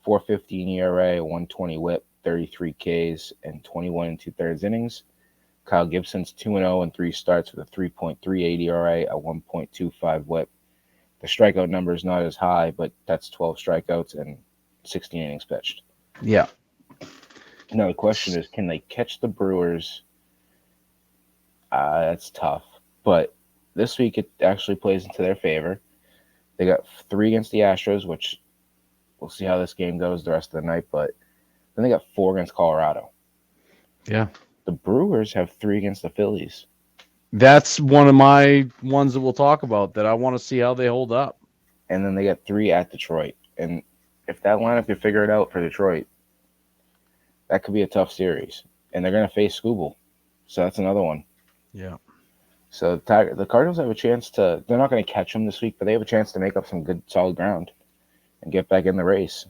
4.15 ERA, 120 WHIP, 33 Ks, and 21 and 2/3 innings. Kyle Gibson's 2-0 and 3 starts with a 3.38 ERA, a 1.25 WHIP. The strikeout number is not as high, but that's 12 strikeouts and 16 innings pitched. Yeah. Now the question is, can they catch the Brewers? That's tough. But this week it actually plays into their favor. They got 3 against the Astros, which we'll see how this game goes the rest of the night. But then they got 4 against Colorado. Yeah. The Brewers have 3 against the Phillies. That's one of my ones that we'll talk about that I want to see how they hold up. And then they got 3 at Detroit. And if that lineup could figure it out for Detroit, that could be a tough series. And they're going to face Skubal. So that's another one. Yeah. So the Cardinals have a chance to – they're not going to catch them this week, but they have a chance to make up some good, solid ground and get back in the race.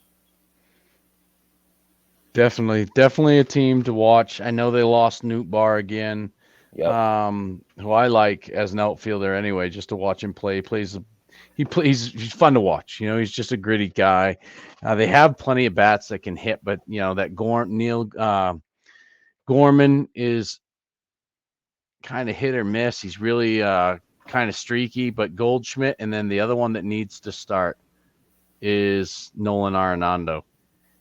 Definitely a team to watch. I know they lost Newt Bar again, Yep. who I like as an outfielder anyway, just to watch him play. He's fun to watch. You know, he's just a gritty guy. They have plenty of bats that can hit, but you know that Gorman is kind of hit or miss. He's really kind of streaky, but Goldschmidt, and then the other one that needs to start is Nolan Arenado.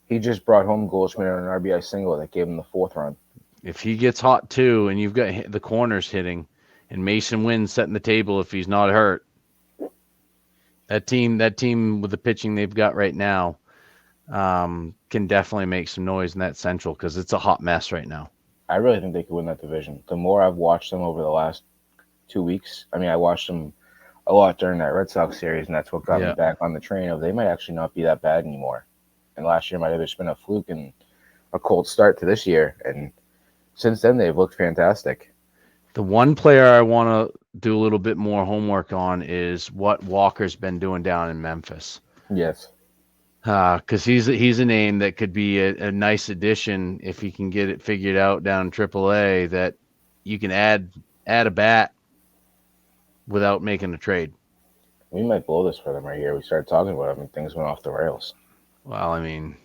He just brought home Goldschmidt on an RBI single that gave him the 4th run. If he gets hot too, and you've got the corners hitting, and Mason Wynn setting the table if he's not hurt, that team with the pitching they've got right now can definitely make some noise in that Central because it's a hot mess right now. I really think they could win that division. The more I've watched them over the last 2 weeks, I mean, I watched them a lot during that Red Sox series, and that's what got me back on the train of they might actually not be that bad anymore. And last year might have just been a fluke and a cold start to this year. And since then, they've looked fantastic. The one player I want to do a little bit more homework on is what Walker's been doing down in Memphis. Yes. Because he's a name that could be a nice addition if he can get it figured out down in AAA that you can add a bat without making a trade. We might blow this for them right here. We started talking about them and things went off the rails. Well, I mean,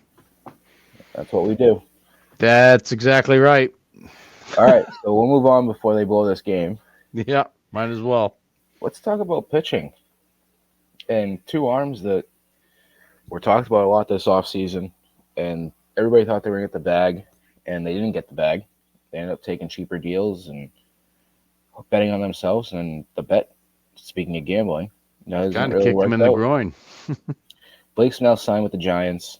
that's what we do. That's exactly right. All right, so we'll move on before they blow this game. Yeah, might as well. Let's talk about pitching. And 2 arms that were talked about a lot this offseason, and everybody thought they were going to get the bag, and they didn't get the bag. They ended up taking cheaper deals and betting on themselves, and the bet, speaking of gambling, kind of really kicked him in the groin. Blake's now signed with the Giants,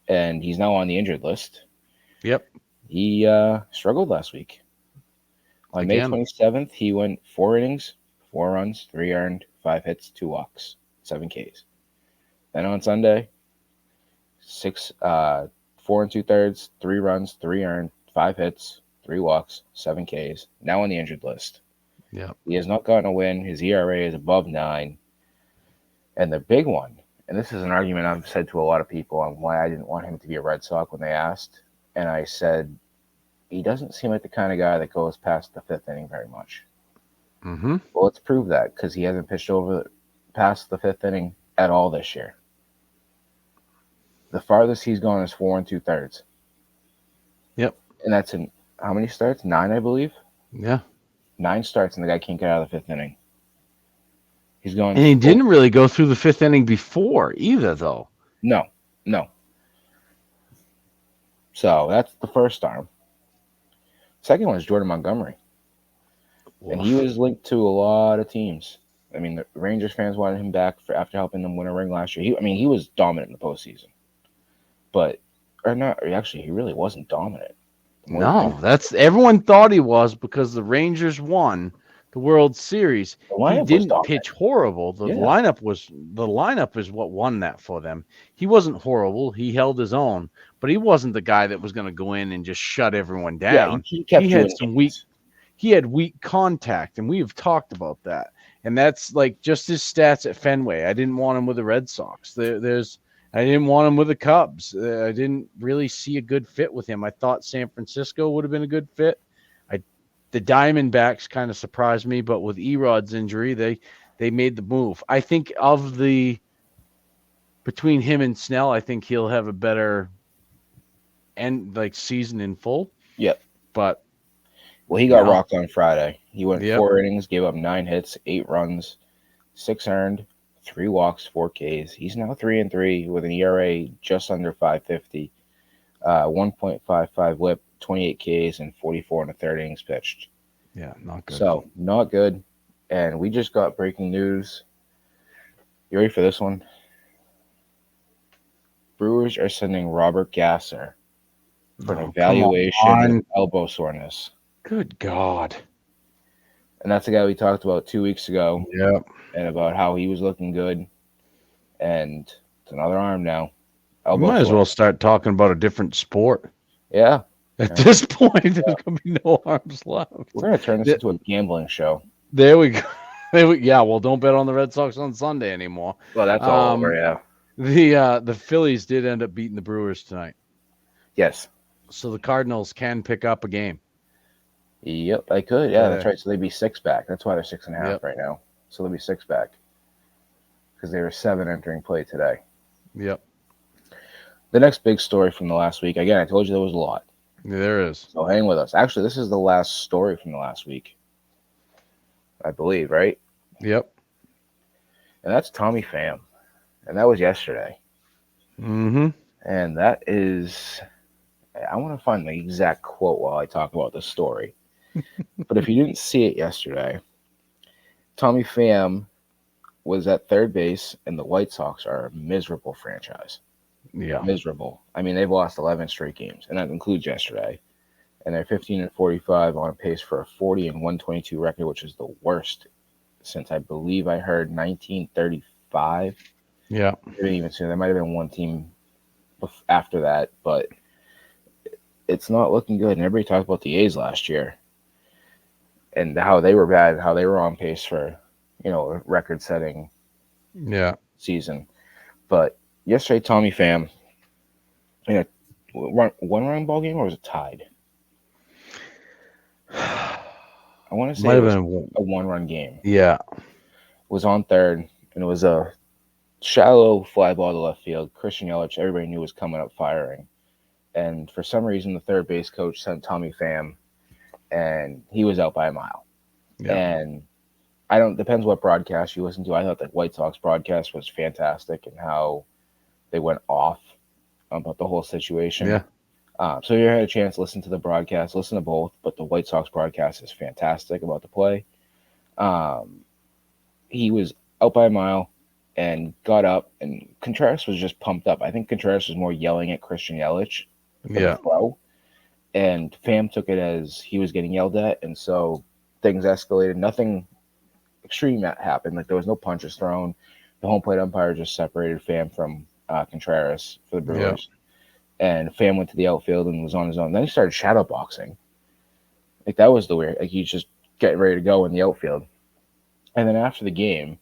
and he's now on the injured list. Yep. He struggled last week. On May 27th, he went 4 innings, 4 runs, 3 earned, 5 hits, 2 walks, 7 Ks. Then on Sunday, 4 2/3, 3 runs, 3 earned, 5 hits, 3 walks, 7 Ks. Now on the injured list. Yeah. He has not gotten a win. His ERA is above 9. And the big one, and this is an argument I've said to a lot of people on why I didn't want him to be a Red Sox when they asked. And I said, he doesn't seem like the kind of guy that goes past the 5th inning very much. Mm-hmm. Well, let's prove that because he hasn't pitched past the 5th inning at all this year. The farthest he's gone is 4 2/3. Yep. And that's in how many starts? 9, I believe. Yeah. 9 starts, and the guy can't get out of the 5th inning. He's going. And he didn't really go through the 5th inning before either, though. No. So that's the first arm. Second one is Jordan Montgomery. Oof. And he was linked to a lot of teams. I mean, the Rangers fans wanted him back after helping them win a ring last year. He was dominant in the postseason. He really wasn't dominant. No, everyone thought he was because the Rangers won the World Series. He didn't pitch horrible. The lineup is what won that for them. He wasn't horrible. He held his own, but he wasn't the guy that was going to go in and just shut everyone down. Yeah, he had weak contact, and we have talked about that. And that's like just his stats at Fenway. I didn't want him with the Red Sox. I didn't want him with the Cubs. I didn't really see a good fit with him. I thought San Francisco would have been a good fit. The Diamondbacks kind of surprised me, but with Erod's injury, they made the move. I think of the between him and Snell, I think he'll have a better season in full. Yep. But Well, he got no, rocked on Friday. He went yep, 4 innings, gave up 9 hits, 8 runs, 6 earned, 3 walks, 4 Ks. He's now 3-3 with an ERA just under 5.50, 1.55 WHIP, 28 Ks, and 44 and a third innings pitched. yeah, not good. So not good. And we just got breaking news. You ready for this one? Brewers are sending Robert Gasser for an Come evaluation with on, elbow soreness. good God. And that's the guy we talked about 2 weeks ago Yep. and about how he was looking good. And it's another arm now. We Elbow might as well soreness. start talking about a different sport. Yeah. At Yeah. this point, there's gonna be no arms left. We're going to turn this into a gambling show. There we go. Yeah, well, don't bet on the Red Sox on Sunday anymore. Well, that's all over, yeah. The Phillies did end up beating the Brewers tonight, Yes. so the Cardinals can pick up a game. Yep, I could. Yeah, that's right. So they'd be 6 back. That's why they're 6.5 right now. So they'll be 6 back because they were 7 entering play today. Yep. The next big story from the last week. Again, I told you there was a lot. There is. So hang with us. Actually, this is the last story from the last week, I believe, right? Yep. And that's Tommy Pham. And that was yesterday. Mm-hmm. And that is, I want to find the exact quote while I talk about this story. But if you didn't see it yesterday, Tommy Pham was at third base, and the White Sox are a miserable franchise. Yeah. Miserable. I mean, they've lost 11 straight games, and that includes yesterday. And they're 15-45 on a pace for a 40-122 record, which is the worst since I believe I heard 1935. Yeah. Maybe even sooner. There might have been one team after that, but it's not looking good. And everybody talked about the A's last year and how they were bad, how they were on pace for, a record-setting season. But yesterday, Tommy Pham, in a one-run ball game, or was it tied? I want to say it was a one-run game. Yeah. Was on third, and it was a shallow fly ball to left field. Christian Yelich, everybody knew was coming up firing. And for some reason, the third base coach sent Tommy Pham, and he was out by a mile. Yeah. And depends what broadcast you listen to. I thought the White Sox broadcast was fantastic and how they went off about the whole situation. Yeah. So you had a chance to listen to the broadcast, listen to both, but the White Sox broadcast is fantastic about the play. He was out by a mile and got up, and Contreras was just pumped up. I think Contreras was more yelling at Christian Yelich for the throw, and Pham took it as he was getting yelled at, and so things escalated. Nothing extreme happened. Like, there was no punches thrown. The home plate umpire just separated Pham from Contreras for the Brewers. And Pham went to the outfield and was on his own. Then he started shadow boxing. Like, that was the weird. Like, he's just getting ready to go in the outfield. And then after the game,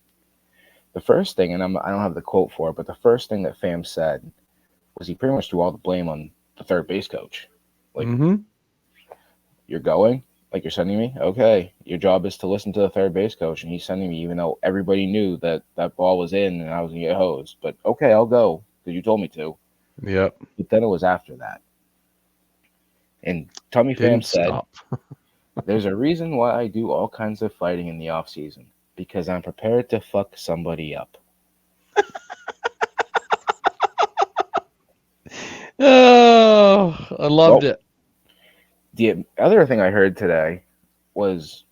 the first thing, and I don't have the quote for it, but the first thing that Pham said was he pretty much threw all the blame on the third base coach. Like, you're going? Like, you're sending me? Okay. Your job is to listen to the third base coach, and he's sending me even though everybody knew that ball was in and I was going to get hosed. But, okay, I'll go because you told me to. Yep. But then it was after that. And Tommy Pham said, there's a reason why I do all kinds of fighting in the off season, because I'm prepared to fuck somebody up. Oh, I loved it. The other thing I heard today was,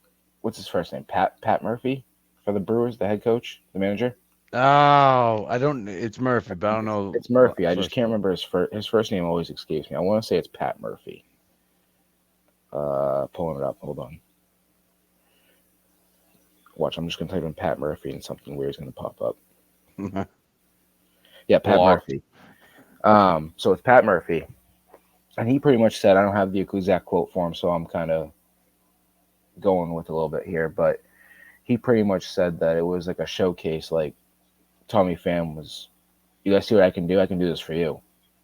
what's his first name? Pat Murphy for the Brewers, the head coach, the manager. Oh, it's Murphy, but I don't know. It's Murphy. I just can't remember his first name. Always escapes me. I want to say it's Pat Murphy. Pulling it up. Hold on. Watch. I'm just gonna type in Pat Murphy, and something weird is gonna pop up. Yeah, Pat Murphy. So it's Pat Murphy, and he pretty much said, I don't have the exact quote for him, so I'm kind of going with a little bit here, but he pretty much said that it was like a showcase, like Tommy Pham was, you guys see what I can do? I can do this for you.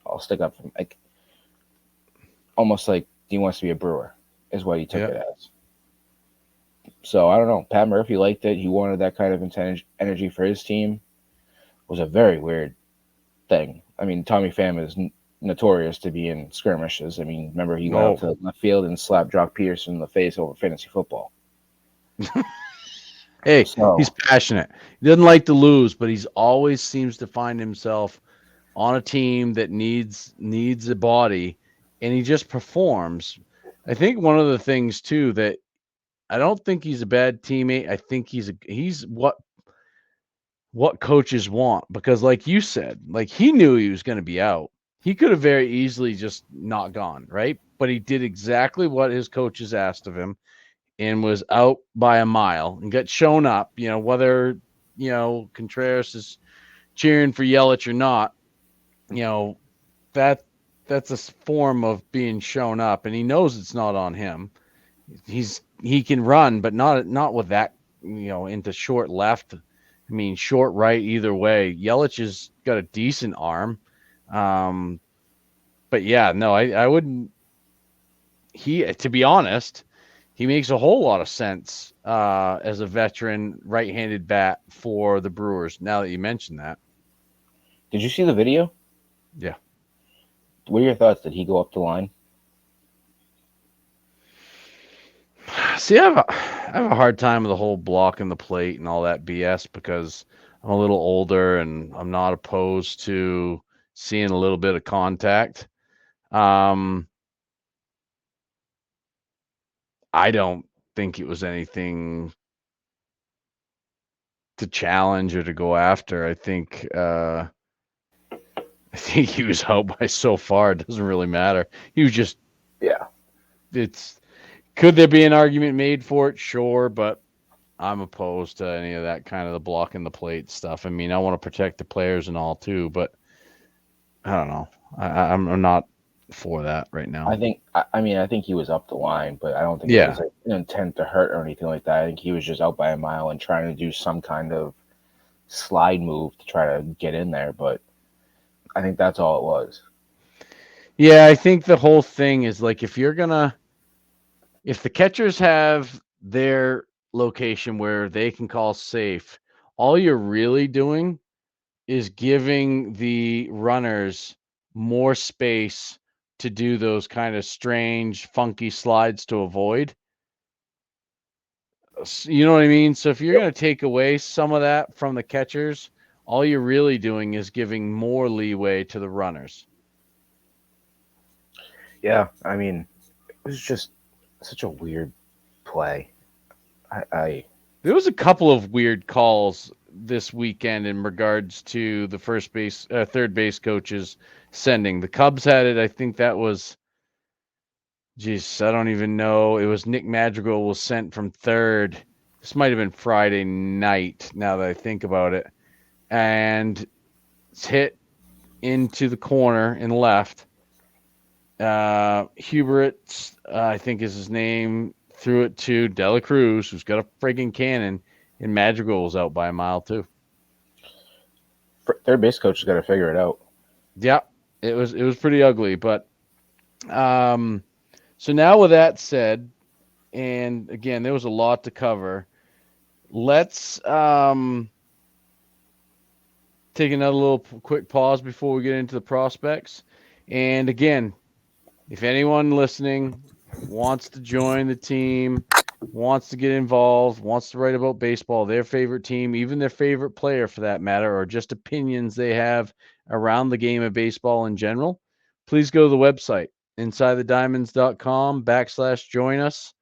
I'll stick up for him. Like, almost like he wants to be a Brewer is what he took it as. So I don't know. Pat Murphy liked it. He wanted that kind of energy for his team. It was a very weird thing. I mean, Tommy Pham is notorious to be in skirmishes. I mean, remember he went out Oh, to the field and slapped Jock Peterson in the face over fantasy football. hey, he's So passionate. He doesn't like to lose, but he's always seems to find himself on a team that needs a body, and he just performs. I think one of the things too that I don't think he's a bad teammate. I think he's what coaches want because, like you said, like he knew he was going to be out. He could have very easily just not gone, right? But he did exactly what his coaches asked of him and was out by a mile and got shown up. Whether Contreras is cheering for Yelich or not, you know that that's a form of being shown up, and he knows it's not on him. He can run, but not with that, into short left. I mean, short right, either way. Yelich has got a decent arm. Um, but yeah, no, I wouldn't. To be honest, he makes a whole lot of sense as a veteran right-handed bat for the Brewers. Now that you mention that, did you see the video? yeah. What are your thoughts? Did he go up the line? See, I have a hard time with the whole blocking the plate and all that BS because I'm a little older and I'm not opposed to seeing a little bit of contact. Um, I don't think it was anything to challenge or to go after. I think he was out by so far it doesn't really matter. He was just Yeah. it's could there be an argument made for it? Sure, but I'm opposed to any of that kind of the blocking the plate stuff. I mean, I want to protect the players and all too, but I don't know. I'm not for that right now. I think he was up the line, but I don't think it was Yeah. like an intent to hurt or anything like that. I think he was just out by a mile and trying to do some kind of slide move to try to get in there. But I think that's all it was. Yeah, I think the whole thing is like if the catchers have their location where they can call safe, all you're really doing is giving the runners more space to do those kind of strange, funky slides to avoid. You know what I mean? So if you're Yep. going to take away some of that from the catchers, all you're really doing is giving more leeway to the runners. Yeah, I mean, it was just such a weird play. I There was a couple of weird calls this weekend in regards to the third base coaches sending. The Cubs had it. I think that was, geez, I don't even know. It was Nick Madrigal was sent from third. This might have been Friday night. Now that I think about it, and it's hit into the corner and left. Hubert, I think is his name, threw it to Dela Cruz, who's got a friggin' cannon, and Madrigal was out by a mile too. Third base coach has got to figure it out. Yeah, it was pretty ugly, but um, so now with that said, and again, there was a lot to cover. Let's take another little quick pause before we get into the prospects. And again, if anyone listening wants to join the team, wants to get involved, wants to write about baseball, their favorite team, even their favorite player for that matter, or just opinions they have around the game of baseball in general, please go to the website, insidethediamonds.com/join us,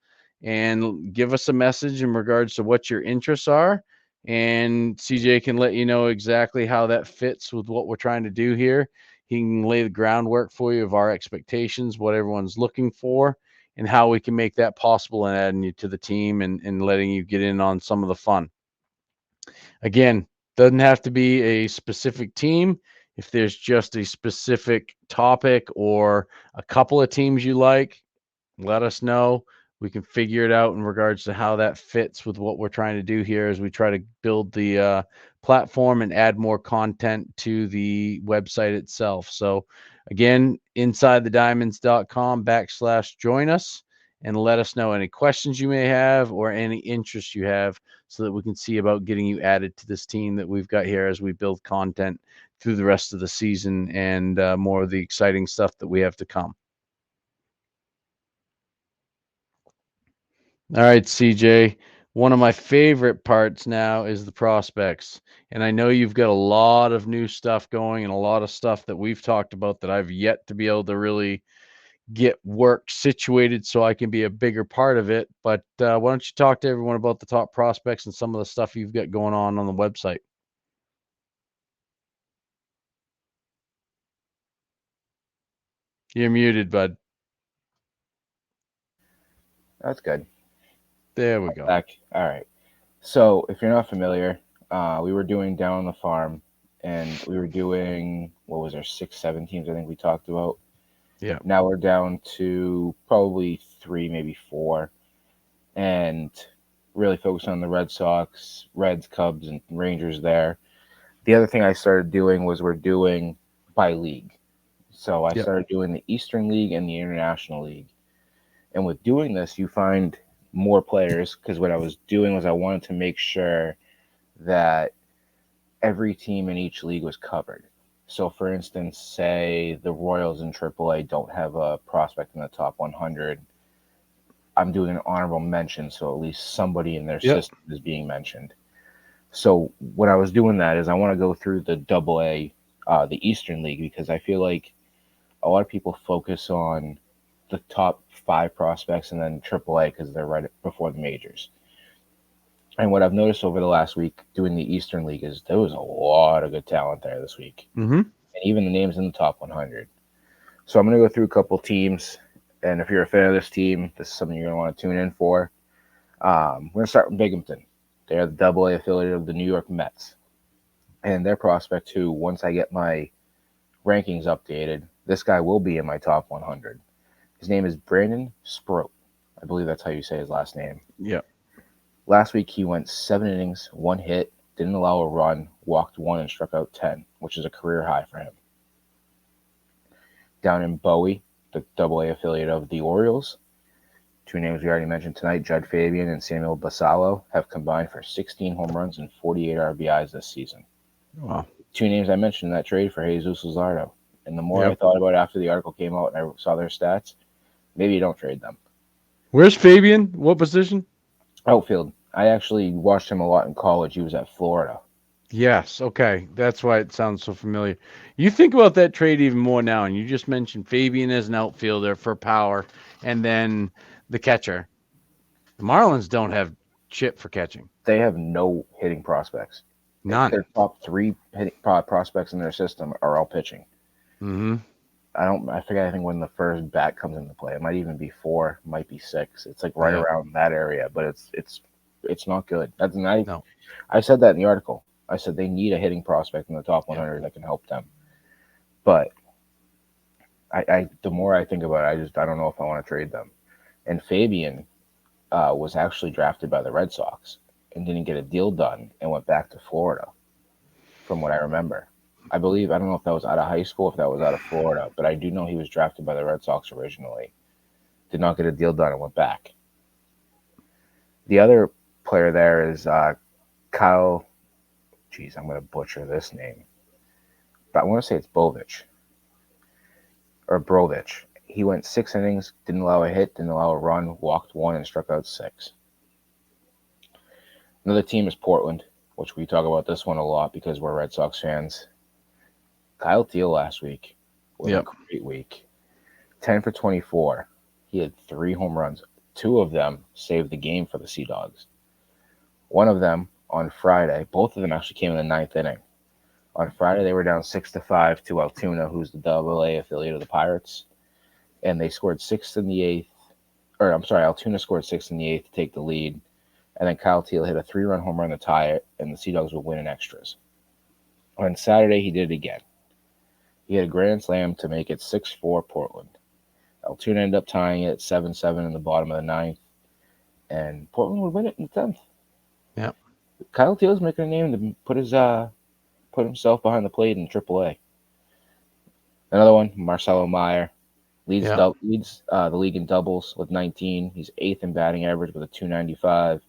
and give us a message in regards to what your interests are. And CJ can let you know exactly how that fits with what we're trying to do here. He can lay the groundwork for you of our expectations, what everyone's looking for, and how we can make that possible and adding you to the team and letting you get in on some of the fun. Again, doesn't have to be a specific team. If there's just a specific topic or a couple of teams you like, let us know. We can figure it out in regards to how that fits with what we're trying to do here as we try to build the platform and add more content to the website itself. So again, insidethediamonds.com/join us and let us know any questions you may have or any interest you have so that we can see about getting you added to this team that we've got here as we build content through the rest of the season and more of the exciting stuff that we have to come. All right, CJ. One of my favorite parts now is the prospects. And I know you've got a lot of new stuff going and a lot of stuff that we've talked about that I've yet to be able to really get work situated so I can be a bigger part of it. But why don't you talk to everyone about the top prospects and some of the stuff you've got going on the website? You're muted, bud. That's good. There we go. Back. All right. So, if you're not familiar, we were doing Down on the Farm, and we were doing, what was there, 6, 7 teams I think we talked about. Yeah. Now we're down to probably 3, maybe 4, and really focus on the Red Sox, Reds, Cubs, and Rangers there. The other thing I started doing was we're doing by league. So I Yep. started doing the Eastern League and the International League. And with doing this, you find more players because what I was doing was I wanted to make sure that every team in each league was covered. So, for instance, say the Royals in AAA don't have a prospect in the top 100. I'm doing an honorable mention, so at least somebody in their Yep. system is being mentioned. So, when I was doing that is I want to go through the AA, the Eastern League, because I feel like a lot of people focus on the top 5 prospects and then AAA because they're right before the majors. And what I've noticed over the last week doing the Eastern League is there was a lot of good talent there this week, Mm-hmm. and even the names in the top 100. So I'm going to go through a couple teams, and if you're a fan of this team, this is something you're going to want to tune in for. We're going to start with Binghamton. They're the Double A affiliate of the New York Mets, and their prospect who, once I get my rankings updated, this guy will be in my top 100. His name is Brandon Sproat. I believe that's how you say his last name. Yep. Last week, he went 7 innings, 1 hit, didn't allow a run, walked 1, and struck out 10, which is a career high for him. Down in Bowie, the AA affiliate of the Orioles, 2 names we already mentioned tonight, Judd Fabian and Samuel Basallo, have combined for 16 home runs and 48 RBIs this season. Wow. 2 names I mentioned in that trade for Jesus Luzardo. And the more I Yep. thought about it after the article came out and I saw their stats, maybe you don't trade them. Where's Fabian? What position? Outfield. I actually watched him a lot in college. He was at Florida. Yes. Okay. That's why it sounds so familiar. You think about that trade even more now, and you just mentioned Fabian as an outfielder for power, and then the catcher. The Marlins don't have chip for catching. They have no hitting prospects. None. Their top 3 hitting prospects in their system are all pitching. Mm-hmm. I forget. I think when the first bat comes into play, it might even be 4, might be 6. It's like right Yeah. around that area, but it's not good. No. I said that in the article. I said they need a hitting prospect in the top 100 that can help them. But I the more I think about it, I don't know if I want to trade them. And Fabian was actually drafted by the Red Sox and didn't get a deal done and went back to Florida, from what I remember. I believe, I don't know if that was out of high school, if that was out of Florida, but I do know he was drafted by the Red Sox originally. Did not get a deal done and went back. The other player there is Kyle. Geez, I'm going to butcher this name, but I want to say it's Bovich or Brovich. He went 6 innings, didn't allow a hit, didn't allow a run, walked 1, and struck out 6. Another team is Portland, which we talk about this one a lot because we're Red Sox fans. Kyle Thiel last week was a Yep. great week. 10 for 24. He had 3 home runs. 2 of them saved the game for the Sea Dogs. One of them on Friday, both of them actually came in the 9th inning. On Friday, they were down 6-5 to Altoona, who's the AA affiliate of the Pirates, and they scored 6 in the 8th. Or I'm sorry, Altoona scored 6 in the 8th to take the lead, and then Kyle Thiel hit a 3-run home run to tie it, and the Sea Dogs would win in extras. On Saturday, he did it again. He had a grand slam to make it 6-4 Portland. Altoona ended up tying it 7-7 in the bottom of the 9th, and Portland would win it in the 10th. Yep. Kyle Thiel's making a name to put himself behind the plate in AAA. Another one, Marcelo Meyer, leads Yep. the league in doubles with 19. He's 8th in batting average with a 295.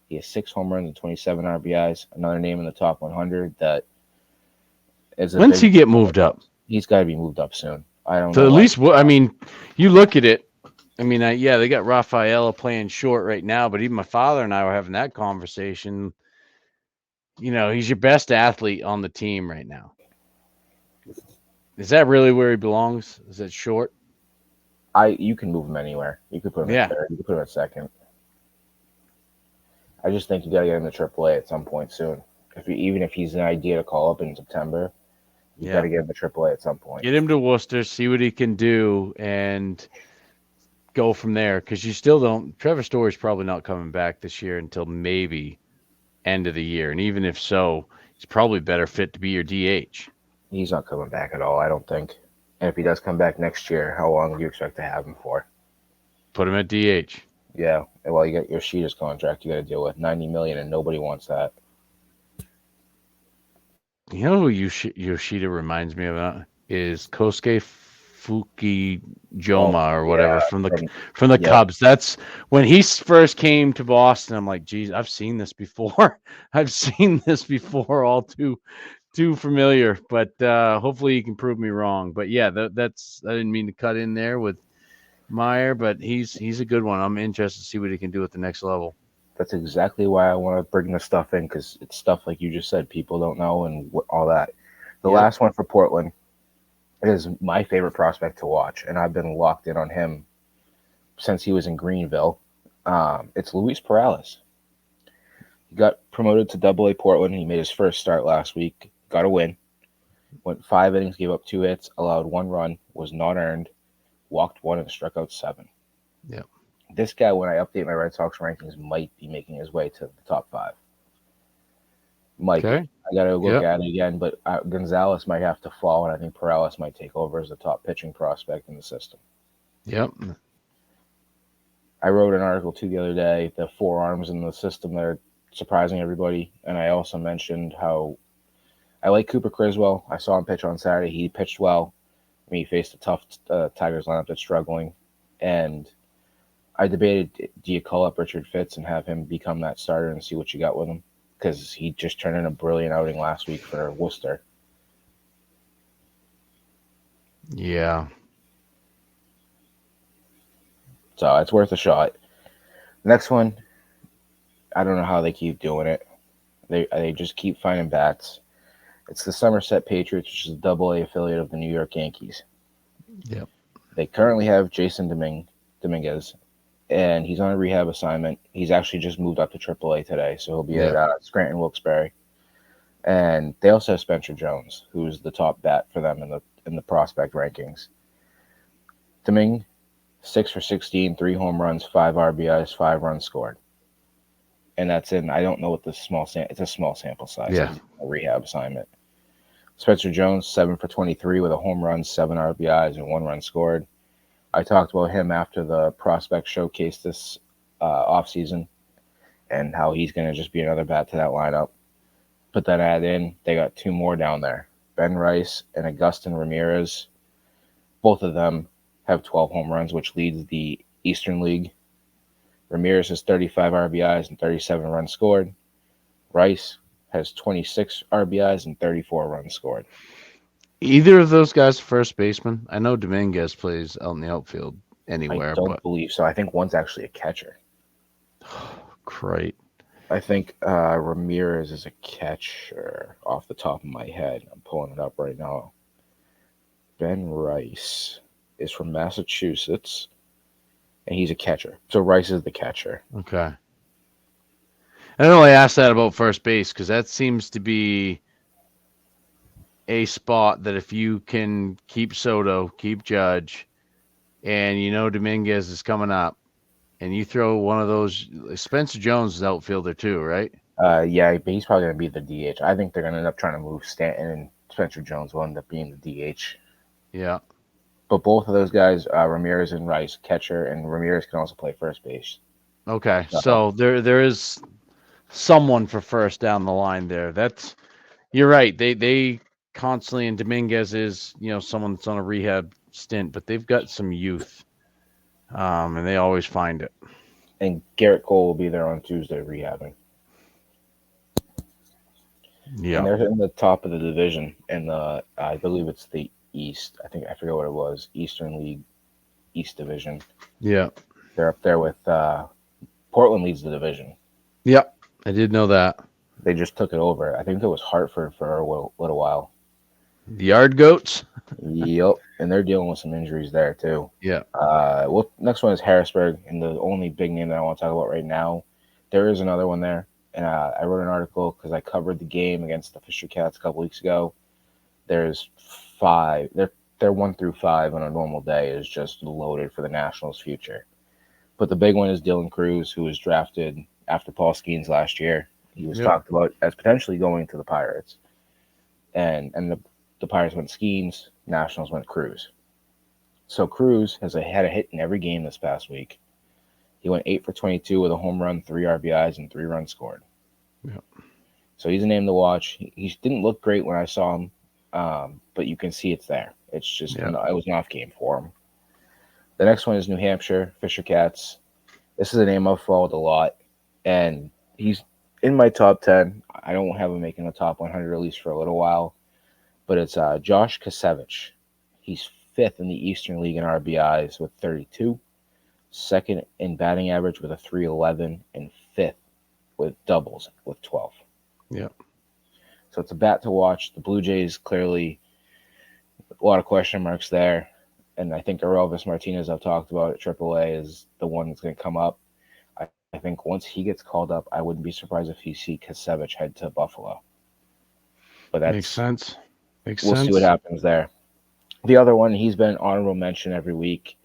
He has 6 home runs and 27 RBIs. Another name in the top 100 that is a Once big. you get moved up, He's got to be moved up soon. I don't so know at why. least I mean, you look at it. I mean, yeah, they got Rafaela playing short right now, but even my father and I were having that conversation. He's your best athlete on the team right now. Is that really where he belongs? Is it short? You can move him anywhere. You could put him at Yeah. third. You could put him at second. I just think you got to get him to AAA at some point soon. Even if he's an idea to call up in September, you got Yeah. to get him to AAA at some point. Get him to Worcester, see what he can do, and go from there. Because you still don't. Trevor Story's probably not coming back this year until maybe end of the year. And even if so, he's probably better fit to be your DH. He's not coming back at all, I don't think. And if he does come back next year, how long do you expect to have him for? Put him at DH. Yeah, well, you got your Sheeta's contract you got to deal with, 90 million, and nobody wants that. You know who Yoshida reminds me of is Kosuke Oh Fukijoma or yeah, whatever from the from from the yep, Cubs. That's when he first came to Boston. I'm like, geez, I've seen this before. I've seen this before. All too familiar. But hopefully you can prove me wrong. But yeah, that's I didn't mean to cut in there with Meyer, but he's a good one. I'm interested to see what he can do at the next level. that's exactly why I want to bring this stuff in because it's stuff like you just said people don't know and all that. The Yep. last one for Portland is my favorite prospect to watch, and I've been locked in on him since he was in Greenville. It's Luis Perales. He got promoted to Double A Portland. He made his first start last week. Got a win. Went 5 innings, gave up 2 hits, allowed 1 run, was not earned, walked one, and struck out 7. Yep. This guy, when I update my Red Sox rankings, might be making his way to the top 5. Might be. Okay. I got to look Yep. at it again, but Gonzalez might have to fall, and I think Perales might take over as the top pitching prospect in the system. Yep. I wrote an article too the other day, the 4 arms in the system that are surprising everybody, and I also mentioned how I like Cooper Criswell. I saw him pitch on Saturday. He pitched well. I mean, he faced a tough Tigers lineup that's struggling, and I debated, do you call up Richard Fitz and have him become that starter and see what you got with him? Because he just turned in a brilliant outing last week for Worcester. Yeah. So it's worth a shot. Next one, I don't know how they keep doing it. They just keep finding bats. It's the Somerset Patriots, which is a Double A affiliate of the New York Yankees. Yep. They currently have Jason Dominguez, and he's on a rehab assignment. He's actually just moved up to AAA today, so he'll be at Scranton Wilkes-Barre. And they also have Spencer Jones, who's the top bat for them in the prospect rankings. Domingue, 6 for 16, 3 home runs, 5 RBIs, 5 runs scored. And that's in, I don't know what the it's a small sample size. Yeah. A rehab assignment. Spencer Jones, 7 for 23 with a home run, 7 RBIs, and 1 run scored. I talked about him after the prospect showcase this offseason and how he's going to just be another bat to that lineup. Put that ad in. They got 2 more down there. Ben Rice and Agustin Ramirez. Both of them have 12 home runs, which leads the Eastern League. Ramirez has 35 RBIs and 37 runs scored. Rice has 26 RBIs and 34 runs scored. Either of those guys first baseman? I know Dominguez plays out in the outfield I anywhere, don't but believe so. I think one's actually a catcher. great. I think Ramirez is a catcher off the top of my head. I'm pulling it up right now. Ben Rice is from Massachusetts, and he's a catcher. So Rice is the catcher. Okay. I only asked that about first base because that seems to be a spot that if you can keep Soto, keep Judge, and Dominguez is coming up, and you throw one of those, Spencer Jones is outfielder too, right? Yeah, but he's probably going to be the DH. I think they're going to end up trying to move Stanton, and Spencer Jones will end up being the DH. Yeah. But both of those guys, Ramirez and Rice, catcher, and Ramirez can also play first base. Okay. So, So there is someone for first down the line there. You're right. They constantly, and Dominguez is someone that's on a rehab stint, but they've got some youth, and they always find it. and Garrett Cole will be there on Tuesday rehabbing. and Yeah. they're in the top of the division in the I believe it's the East. I think I forget what it was. Eastern League East Division. Yeah. They're up there with Portland leads the division. Yep. I did know that. They just took it over. I think it was Hartford for a little while. The Yard Goats. Yep, and they're dealing with some injuries there too. Yeah. Well, next one is Harrisburg, and the only big name that I want to talk about right now, there is another one there, and I wrote an article because I covered the game against the Fisher Cats a couple weeks ago. There's five. They're 1 through 5 on a normal day is just loaded for the Nationals' future. But the big one is Dylan Cruz, who was drafted after Paul Skeens last year. He was Yep. talked about as potentially going to the Pirates, and the Pirates went Skeens, Nationals went Cruz. So Cruz had a hit in every game this past week. He went 8 for 22 with a home run, 3 RBIs, and 3 runs scored. Yep. So he's a name to watch. He didn't look great when I saw him, but you can see it's there. It's just Yeah. it was an off game for him. The next one is New Hampshire Fisher Cats. This is a name I've followed a lot, and he's in my top 10. I don't have him making the top 100 at least for a little while, but it's Josh Kasevich. He's fifth in the Eastern League in RBIs with 32, second in batting average with a 311, and fifth with doubles with 12. Yep. So it's a bat to watch. The Blue Jays clearly a lot of question marks there. And I think Arovis Martinez, I've talked about at AAA, is the one that's going to come up. I think once he gets called up, I wouldn't be surprised if you see Kasevich head to Buffalo. But Makes that's sense. Makes we'll see what sense. happens there. The other one, he's been honorable mention every week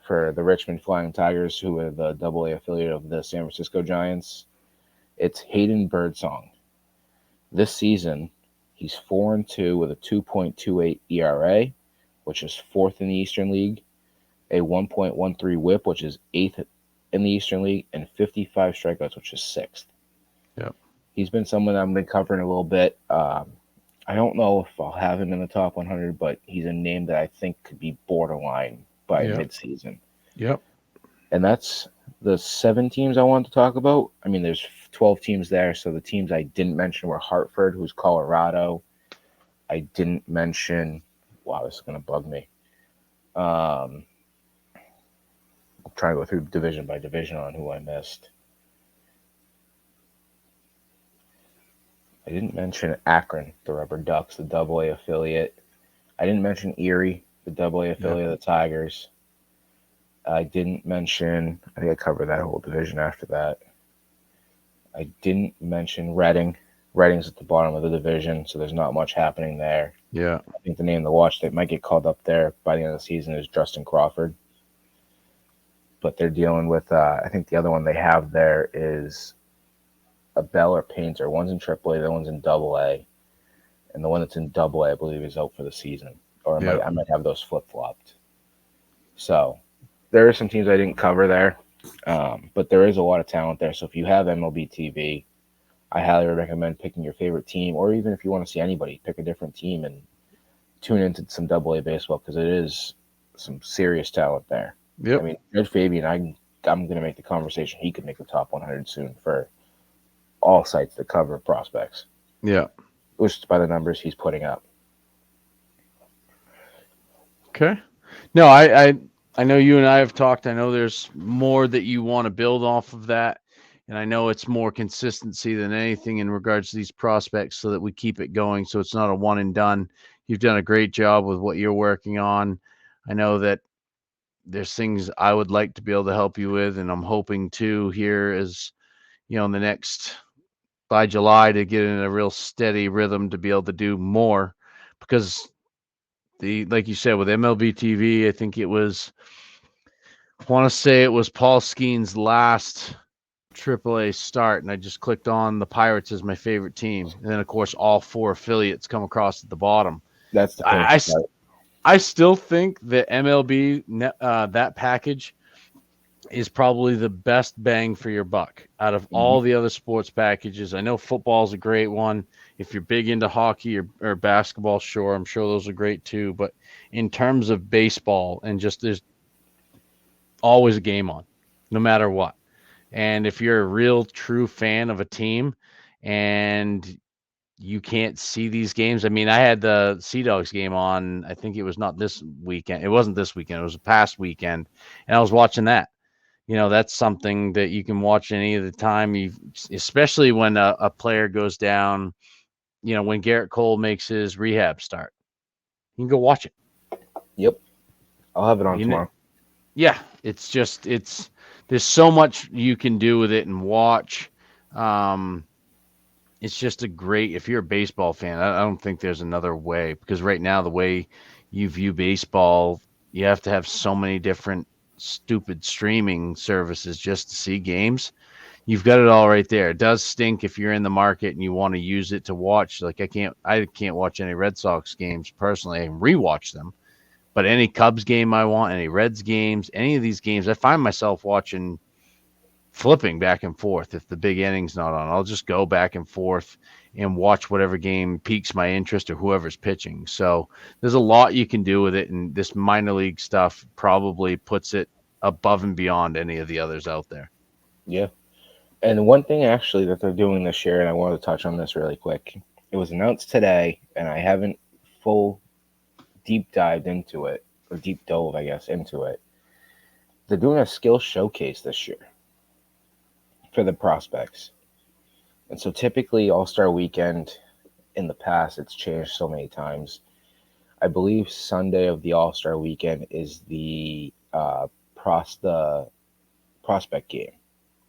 for the Richmond Flying Tigers, who are the AA affiliate of the San Francisco Giants. It's Hayden Birdsong. This season, he's 4-2 with a 2.28 ERA, which is fourth in the Eastern League, a 1.13 WHIP, which is eighth in the Eastern League, and 55 strikeouts, which is sixth. Yep. He's been someone I've been covering a little bit. I don't know if I'll have him in the top 100, but he's a name that I think could be borderline by Yep. midseason. Yep. And that's the 7 teams I wanted to talk about. I mean, there's 12 teams there, so the teams I didn't mention were Hartford, who's Colorado. I didn't mention. Wow, this is gonna bug me. Um, I'm trying to go through division by division on who I missed. I didn't mention Akron, the Rubber Ducks, the AA affiliate. I didn't mention Erie, the AA Yep. affiliate of the Tigers. I didn't mention. I think I covered that whole division after that. I didn't mention Reading. Reading's at the bottom of the division, so there's not much happening there. Yeah. I think the name to watch that might get called up there by the end of the season is Justin Crawford. But they're dealing with, I think the other one they have there is a Bell or Painter. One's in AAA, the other one's in AA. And the one that's in AA, I believe, is out for the season. Or Yeah. I might have those flip flopped. So there are some teams I didn't cover there. But there is a lot of talent there. So if you have MLB TV, I highly recommend picking your favorite team, or even if you want to see anybody, pick a different team and tune into some AA baseball because it is some serious talent there. I Yep. mean, Ed Fabian, I'm going to make the conversation. He could make the top 100 soon for all sites that cover prospects, Yeah. just by the numbers he's putting up. Okay. No, I know you and I have talked. I know there's more that you want to build off of that. And I know it's more consistency than anything in regards to these prospects so that we keep it going. So it's not a one and done. You've done a great job with what you're working on. I know that there's things I would like to be able to help you with. And I'm hoping to here is, in the next by July to get in a real steady rhythm to be able to do more because like you said with MLB TV, I think it was I want to say it was Paul Skeen's last AAA start, and I just clicked on the Pirates as my favorite team, and then of course all 4 affiliates come across at the bottom. That's the I painful part. I still think that MLB that package is probably the best bang for your buck out of Mm-hmm. all the other sports packages. I know football is a great one. If you're big into hockey or basketball, sure, I'm sure those are great too. But in terms of baseball and just there's always a game on, no matter what. And if you're a real true fan of a team and you can't see these games. I mean, I had the Sea Dogs game on. I think it was not this weekend. It wasn't this weekend. It was a past weekend, and I was watching that. That's something that you can watch any of the time. You, especially when a player goes down. When Garrett Cole makes his rehab start, you can go watch it. Yep. I'll have it on You know, tomorrow. yeah, it's there's so much you can do with it and watch. Um, it's just a great if you're a baseball fan. I don't think there's another way because right now the way you view baseball, you have to have so many different stupid streaming services just to see games. You've got it all right there. It does stink if you're in the market and you want to use it to watch. Like I can't watch any Red Sox games personally. I can rewatch them, but any Cubs game I want, any Reds games, any of these games, I find myself watching flipping back and forth if the big inning's not on. I'll just go back and forth and watch whatever game piques my interest or whoever's pitching. So there's a lot you can do with it, and this minor league stuff probably puts it above and beyond any of the others out there. Yeah. And one thing actually that they're doing this year, and I wanted to touch on this really quick. It was announced today, and I haven't full deep dived into it, or deep dove, I guess, into it. They're doing a skill showcase this year for the prospects. And so typically All Star Weekend in the past, it's changed so many times. I believe Sunday of the All Star Weekend is the prospect game,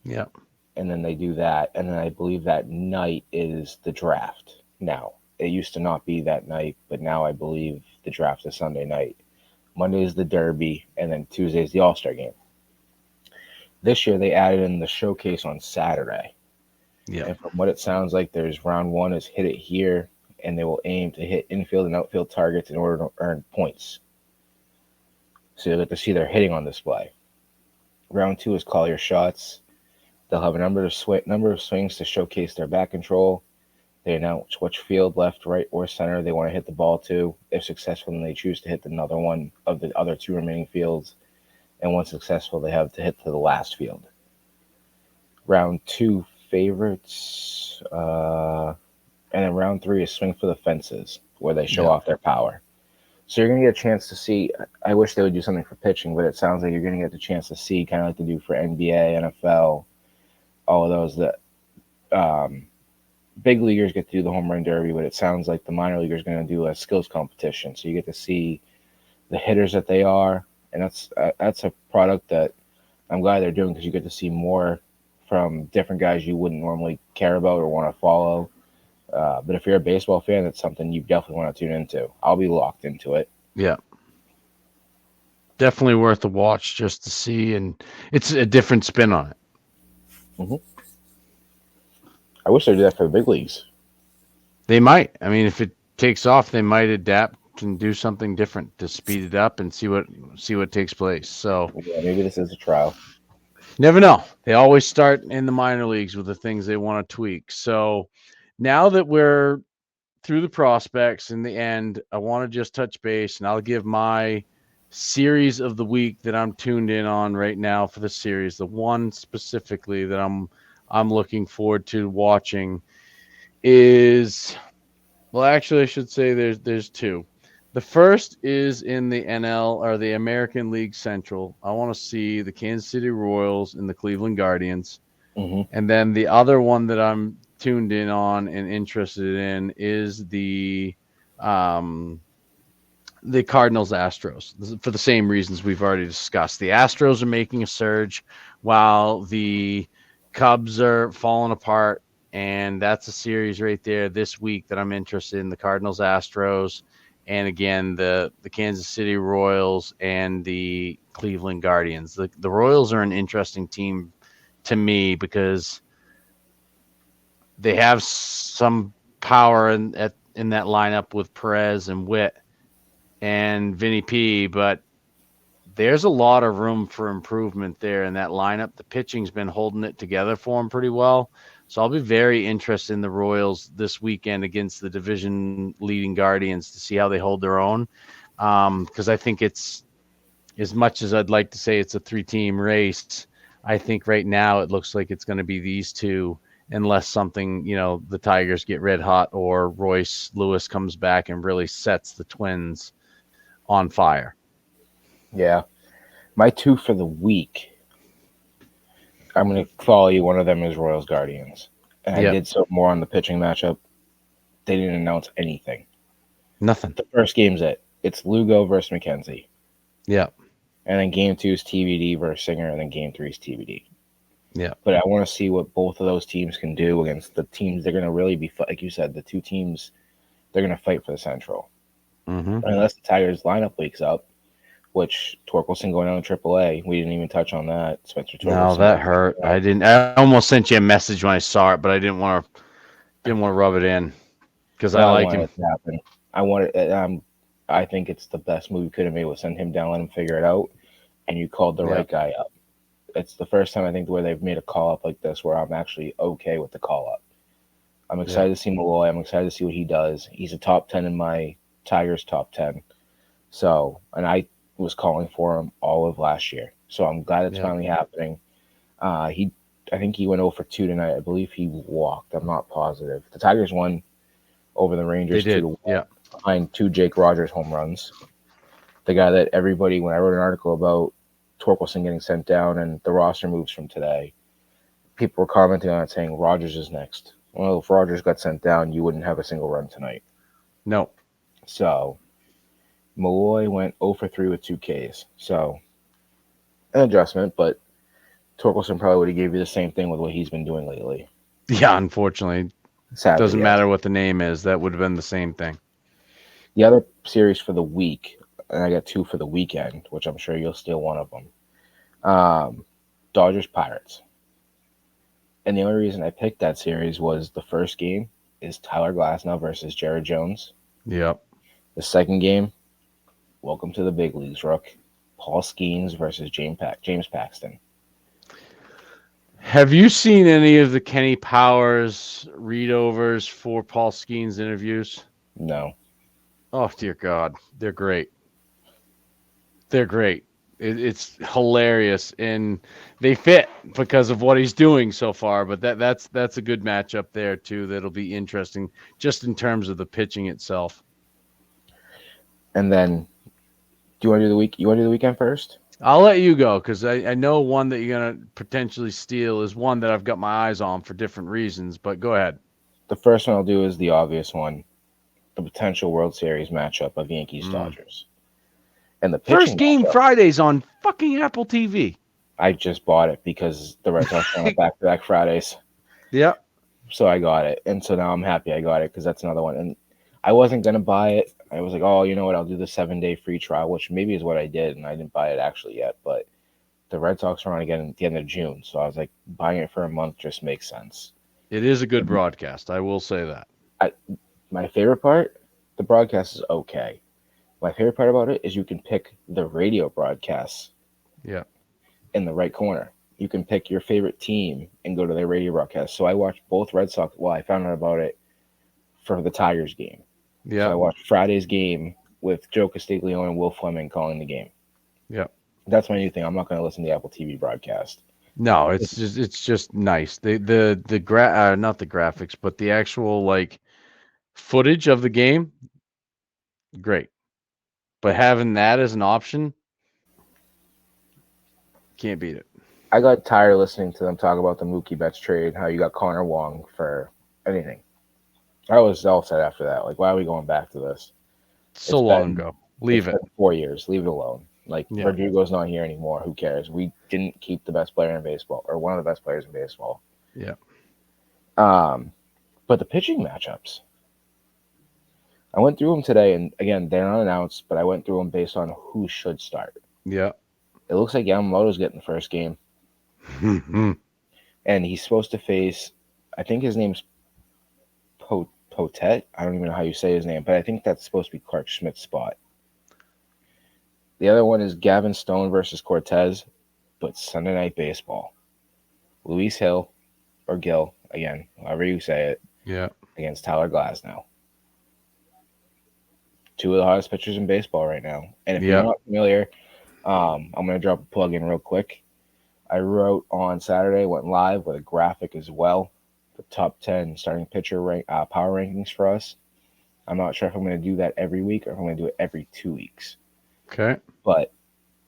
Yeah. and then they do that, and then I believe that night is the draft. Now it used to not be that night, but now I believe the draft is Sunday night. Monday is the Derby, and then Tuesday is the All Star game. This year they added in the showcase on Saturday. Yeah. And from what it sounds like, there's round one is hit it here, and they will aim to hit infield and outfield targets in order to earn points. So you'll get to see their hitting on display. Round two is call your shots. They'll have a number of swings to showcase their bat control. They announce which field, left, right, or center they want to hit the ball to. If successful, then they choose to hit another one of the other two remaining fields. And once successful, they have to hit to the last field. Round two, favorites. And then round three is swing for the fences, where they show Yeah. off their power. So you're going to get a chance to see. I wish they would do something for pitching, but it sounds like you're going to get the chance to see, kind of like they do for NBA, NFL, all of those that big leaguers get to do the home run derby, but it sounds like the minor leaguers are going to do a skills competition. So you get to see the hitters that they are, and that's a product that I'm glad they're doing because you get to see more from different guys you wouldn't normally care about or want to follow. But if you're a baseball fan, it's something you definitely want to tune into. I'll be locked into it. Yeah. Definitely worth a watch just to see, and it's a different spin on it. Hmm. I wish they'd do that for the big leagues. They might. I mean, if it takes off, they might adapt and do something different to speed it up and see what takes place. So Yeah, maybe this is a trial. never know. They always start in the minor leagues with the things they want to tweak. So now that we're through the prospects in the end, I want to just touch base and I'll give my series of the week that I'm tuned in on right now for the series. The one specifically that I'm looking forward to watching is well, actually I should say there's two. The first is in the NL or the American League Central. I want to see the Kansas City Royals and the Cleveland Guardians. Hmm. And then the other one that I'm tuned in on and interested in is um, the Cardinals Astros for the same reasons we've already discussed. The Astros are making a surge while the Cubs are falling apart. And that's a series right there this week that I'm interested in the Cardinals Astros. And again, the Kansas City Royals and the Cleveland Guardians. The Royals are an interesting team to me because they have some power in that lineup with Perez and Witt and Vinny P, but there's a lot of room for improvement there in that lineup. The pitching's been holding it together for them pretty well. So I'll be very interested in the Royals this weekend against the division leading Guardians to see how they hold their own. Because I think it's as much as I'd like to say it's a 3-team race. I think right now it looks like it's going to be these two unless something, the Tigers get red hot or Royce Lewis comes back and really sets the Twins on fire. Yeah. My two for the week, I'm going to follow you. One of them is Royals Guardians. And I Yep. did so more on the pitching matchup. They didn't announce anything. Nothing. The first game's it. It's Lugo versus McKenzie. Yep. And then game 2 is TBD versus Singer. And then game 3 is TBD. Yep. But I want to see what both of those teams can do against the teams. They're going to really be, like you said, the two teams, they're going to fight for the Central. Mm-hmm. Unless the Tigers lineup wakes up, which Torkelson going down to AAA. We didn't even touch on that. Spencer Torkelson. No, that hurt. I almost sent you a message when I saw it, but I didn't want to rub it in because I like him. It to happen. I think it's the best move you could have made was send him down, let him figure it out, and you called the right guy up. It's the first time I think where they've made a call up like this where I'm actually okay with the call up. I'm excited to see Malloy. I'm excited to see what he does. He's a top 10 in my Tigers top 10. So, and I was calling for him all of last year. So I'm glad it's finally happening. I think he went 0 for 2 tonight. I believe he walked. I'm not positive. The Tigers won over the Rangers. They did. 2-1 behind 2 Jake Rogers home runs. The guy that everybody, when I wrote an article about Torkelson getting sent down and the roster moves from today, people were commenting on it saying Rogers is next. Well, if Rogers got sent down, you wouldn't have a single run tonight. No. So Malloy went 0 for 3 with 2 Ks. So an adjustment, but Torkelson probably would have gave you the same thing with what he's been doing lately. Yeah, unfortunately. Sadly, doesn't matter what the name is. That would have been the same thing. The other series for the week, and I got 2 for the weekend, which I'm sure you'll steal one of them. Dodgers Pirates. And the only reason I picked that series was the first game is Tyler Glasnow versus Jared Jones. Yep. The second game, welcome to the big leagues, Rook. Paul Skeens versus James Paxton. Have you seen any of the Kenny Powers readovers for Paul Skeens interviews? No. Oh, dear God. They're great. They're great. It's hilarious, and they fit because of what he's doing so far. But that's a good matchup there too. That'll be interesting, just in terms of the pitching itself. And then, do you want to do the week? You want to do the weekend first? I'll let you go because I know one that you're gonna potentially steal is one that I've got my eyes on for different reasons. But go ahead. The first one I'll do is the obvious one, the potential World Series matchup of Yankees Dodgers. And the first game Fridays on fucking Apple TV. I just bought it because the Red Sox are on back-to-back Fridays. Yeah. So I got it. And so now I'm happy I got it because that's another one. And I wasn't going to buy it. I was like, oh, you know what? I'll do the 7-day free trial, which maybe is what I did. And I didn't buy it actually yet. But the Red Sox are on again at the end of June. So I was like, buying it for a month just makes sense. It is a good broadcast. I will say that. My favorite part, the broadcast is okay. My favorite part about it is you can pick the radio broadcasts. Yeah. In the right corner. You can pick your favorite team and go to their radio broadcast. So I watched both Red Sox. Well, I found out about it for the Tigers game. Yeah. So I watched Friday's game with Joe Castiglione and Will Fleming calling the game. Yeah. That's my new thing. I'm not going to listen to the Apple TV broadcast. No, it's just nice. Not the graphics, but the actual like footage of the game. Great. But having that as an option, can't beat it. I got tired of listening to them talk about the Mookie Betts trade, how you got Connor Wong for anything. I was all set after that. Like, why are we going back to this? So long ago. Leave it. 4 years. Leave it alone. Like, Verdugo's not here anymore. Who cares? We didn't keep the best player in baseball, or one of the best players in baseball. Yeah. But the pitching matchups. I went through them today, and again, they're not announced, but I went through them based on who should start. Yeah. It looks like Yamamoto's getting the first game. And he's supposed to face, I think his name's Potet. I don't even know how you say his name, but I think that's supposed to be Clark Schmidt's spot. The other one is Gavin Stone versus Cortez, but Sunday Night Baseball. Luis Hill, or Gil, again, however you say it, against Tyler Glasnow. 2 of the hottest pitchers in baseball right now. And if you're not familiar, I'm going to drop a plug in real quick. I wrote on Saturday, went live with a graphic as well the top 10 starting pitcher power rankings for us. I'm not sure if I'm going to do that every week or if I'm going to do it every 2 weeks. Okay. But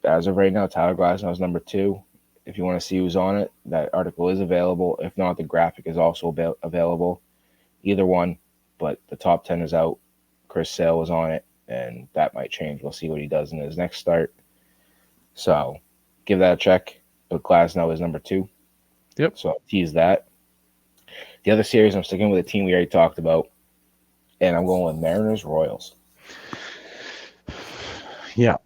as of right now, Tyler Glasnow is number 2. If you want to see who's on it, that article is available. If not, the graphic is also available. Either one, but the top 10 is out. Chris Sale was on it, and that might change. We'll see what he does in his next start. So give that a check. But Glasnow is number 2. Yep. So I'll tease that. The other series, I'm sticking with a team we already talked about, and I'm going with Mariners Royals. Yeah.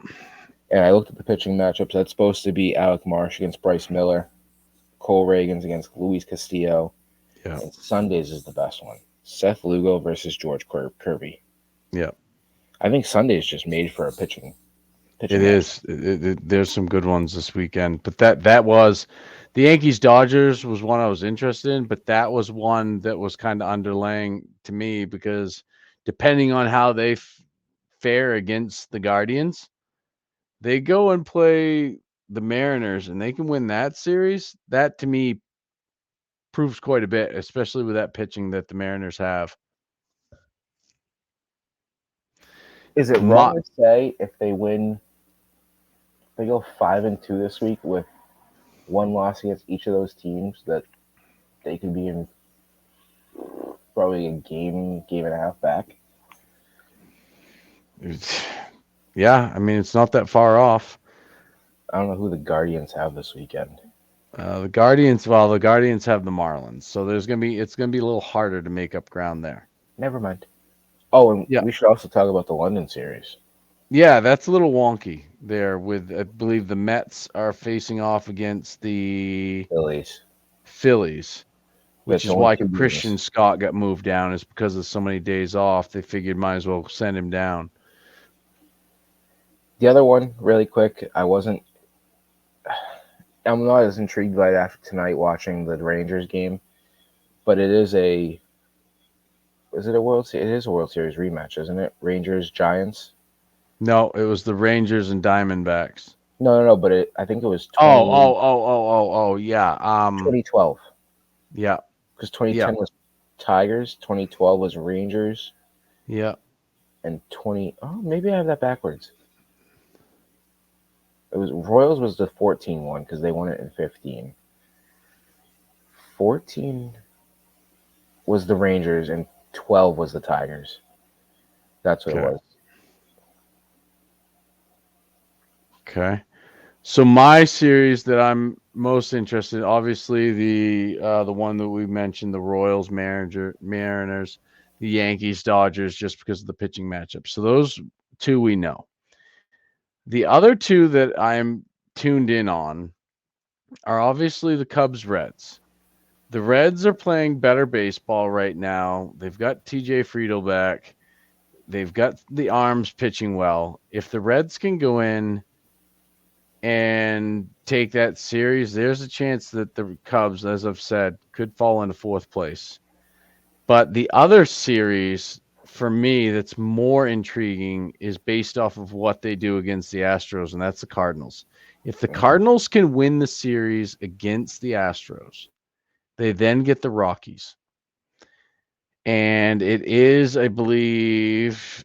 And I looked at the pitching matchups. That's supposed to be Alec Marsh against Bryce Miller, Cole Reagans against Luis Castillo, Yeah. and Sundays is the best one. Seth Lugo versus George Kirby. Yeah. I think Sunday is just made for a pitching. It Match. is. There's some good ones this weekend, but that was the Yankees Dodgers was one I was interested in, but that was one that was kind of underlaying to me because depending on how they fare against the Guardians, they go and play the Mariners and they can win that series. That to me proves quite a bit, especially with that pitching that the Mariners have. Is it My, wrong to say if they win, they go 5-2 this week with one loss against each of those teams, that they could be in probably a game and a half back? yeah, I mean it's not that far off. I don't know who the Guardians have this weekend. The Guardians, well, the Guardians have the Marlins, so it's gonna be a little harder to make up ground there. Never mind. Oh, and Yeah, we should also talk about the London series. yeah, that's a little wonky there. With I believe the Mets are facing off against the Phillies. Phillies, which It's is only why 2 games. Christian Scott got moved down. Is because of so many days off. They figured might as well send him down. The other one, really quick, I'm not as intrigued by it after tonight watching the Rangers game, but is it a World Series? It is a World Series rematch, isn't it? Rangers Giants. No, it was the Rangers and Diamondbacks. No, but I think it was Yeah. 2012 Yeah, because yeah, 2010 was Tigers, 2012 was Rangers, yeah. and 20. Oh, maybe I have that backwards. It was Royals was the 14 one because they won it in 15. 14 was the Rangers and 12 was the Tigers. That's what it Okay, was. okay. So my series that I'm most interested in, obviously the one that we mentioned, the Royals, Mariners, the Yankees, Dodgers, just because of the pitching matchup. So those two we know. The other two that I'm tuned in on are obviously the Cubs, Reds. The Reds are playing better baseball right now. They've got TJ Friedel back. They've got the arms pitching well. If the Reds can go in and take that series, there's a chance that the Cubs, as I've said, could fall into fourth place. But the other series for me that's more intriguing is based off of what they do against the Astros, and that's the Cardinals. If the Mhm. Cardinals can win the series against the Astros, they then get the Rockies. And it is, I believe,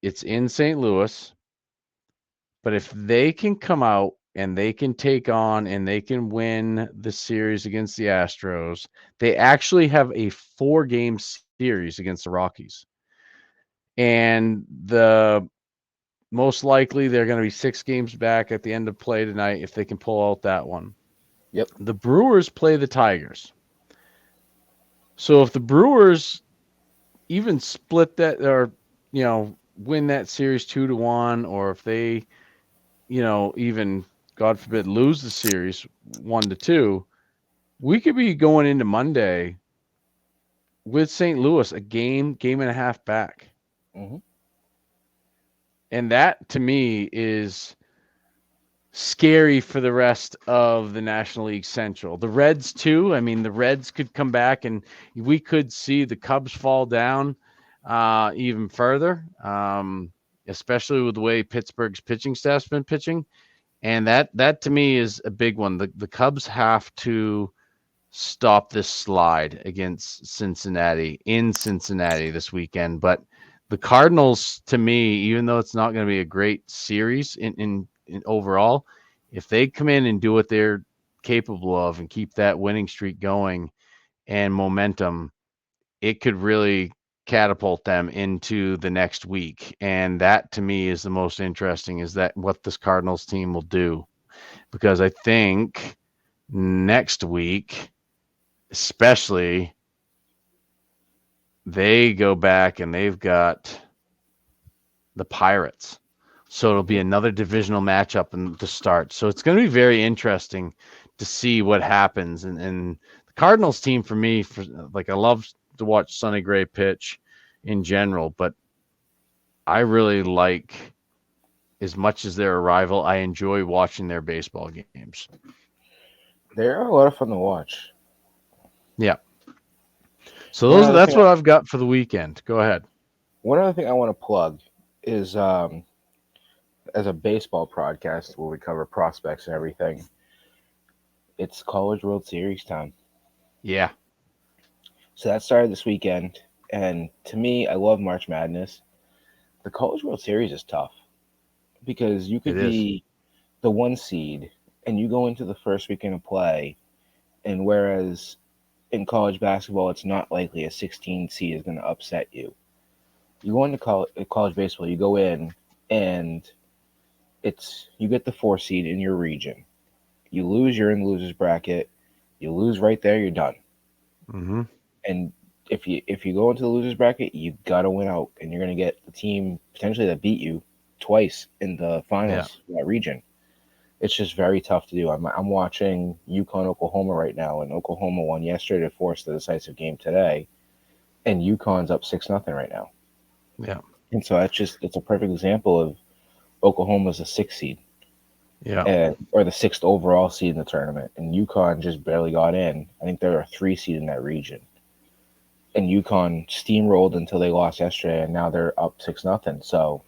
it's in St. Louis. But if they can come out and they can take on and they can win the series against the Astros, they actually have a 4-game series against the Rockies. And the most likely they're going to be 6 games back at the end of play tonight if they can pull out that one. Yep. The Brewers play the Tigers. So if the Brewers even split that or win that series 2-1, or if they even God forbid lose the series 1-2, we could be going into Monday with St. Louis a game and a half back. Hmm. And that to me is scary for the rest of the National League Central. The Reds too. I mean, the Reds could come back and we could see the Cubs fall down even further, especially with the way Pittsburgh's pitching staff's been pitching. And that to me is a big one. The Cubs have to stop this slide against Cincinnati in Cincinnati this weekend. But the Cardinals, to me, even though it's not going to be a great series in overall, if they come in and do what they're capable of and keep that winning streak going and momentum, it could really catapult them into the next week. And that to me is the most interesting, is that what this Cardinals team will do. Because I think next week, especially, they go back and they've got the Pirates. So it'll be another divisional matchup in the start. So it's going to be very interesting to see what happens. And the Cardinals team for me, for like, I love to watch Sonny Gray pitch in general, but I really like, as much as they're a rival, I enjoy watching their baseball games. They're a lot of fun to watch. Yeah. So One other that's thing, what I've got for the weekend. Go ahead. one other thing I want to plug is as a baseball podcast where we cover prospects and everything. It's College World Series time. Yeah. So that started this weekend, and to me, I love March Madness. The College World Series is tough because you It could is. be the 1 seed and you go into the first weekend of play, and whereas in college basketball, it's not likely a 16 seed is going to upset you. You go into college baseball, you go in, and you get the 4 seed in your region. You lose, you're in the losers bracket. You lose right there, you're done. Mm-hmm. And if you go into the losers bracket, you gotta win out, and you're gonna get the team potentially that beat you twice in the Yeah. finals in that region. It's just very tough to do. I'm watching UConn Oklahoma right now, and Oklahoma won yesterday to force the decisive game today, and UConn's up 6-0 right now. Yeah. And so it's a perfect example of Oklahoma's a 6 seed, Yeah. or the sixth overall seed in the tournament, and UConn just barely got in. I think they're a 3 seed in that region. And UConn steamrolled until they lost yesterday, and now they're up 6-0. So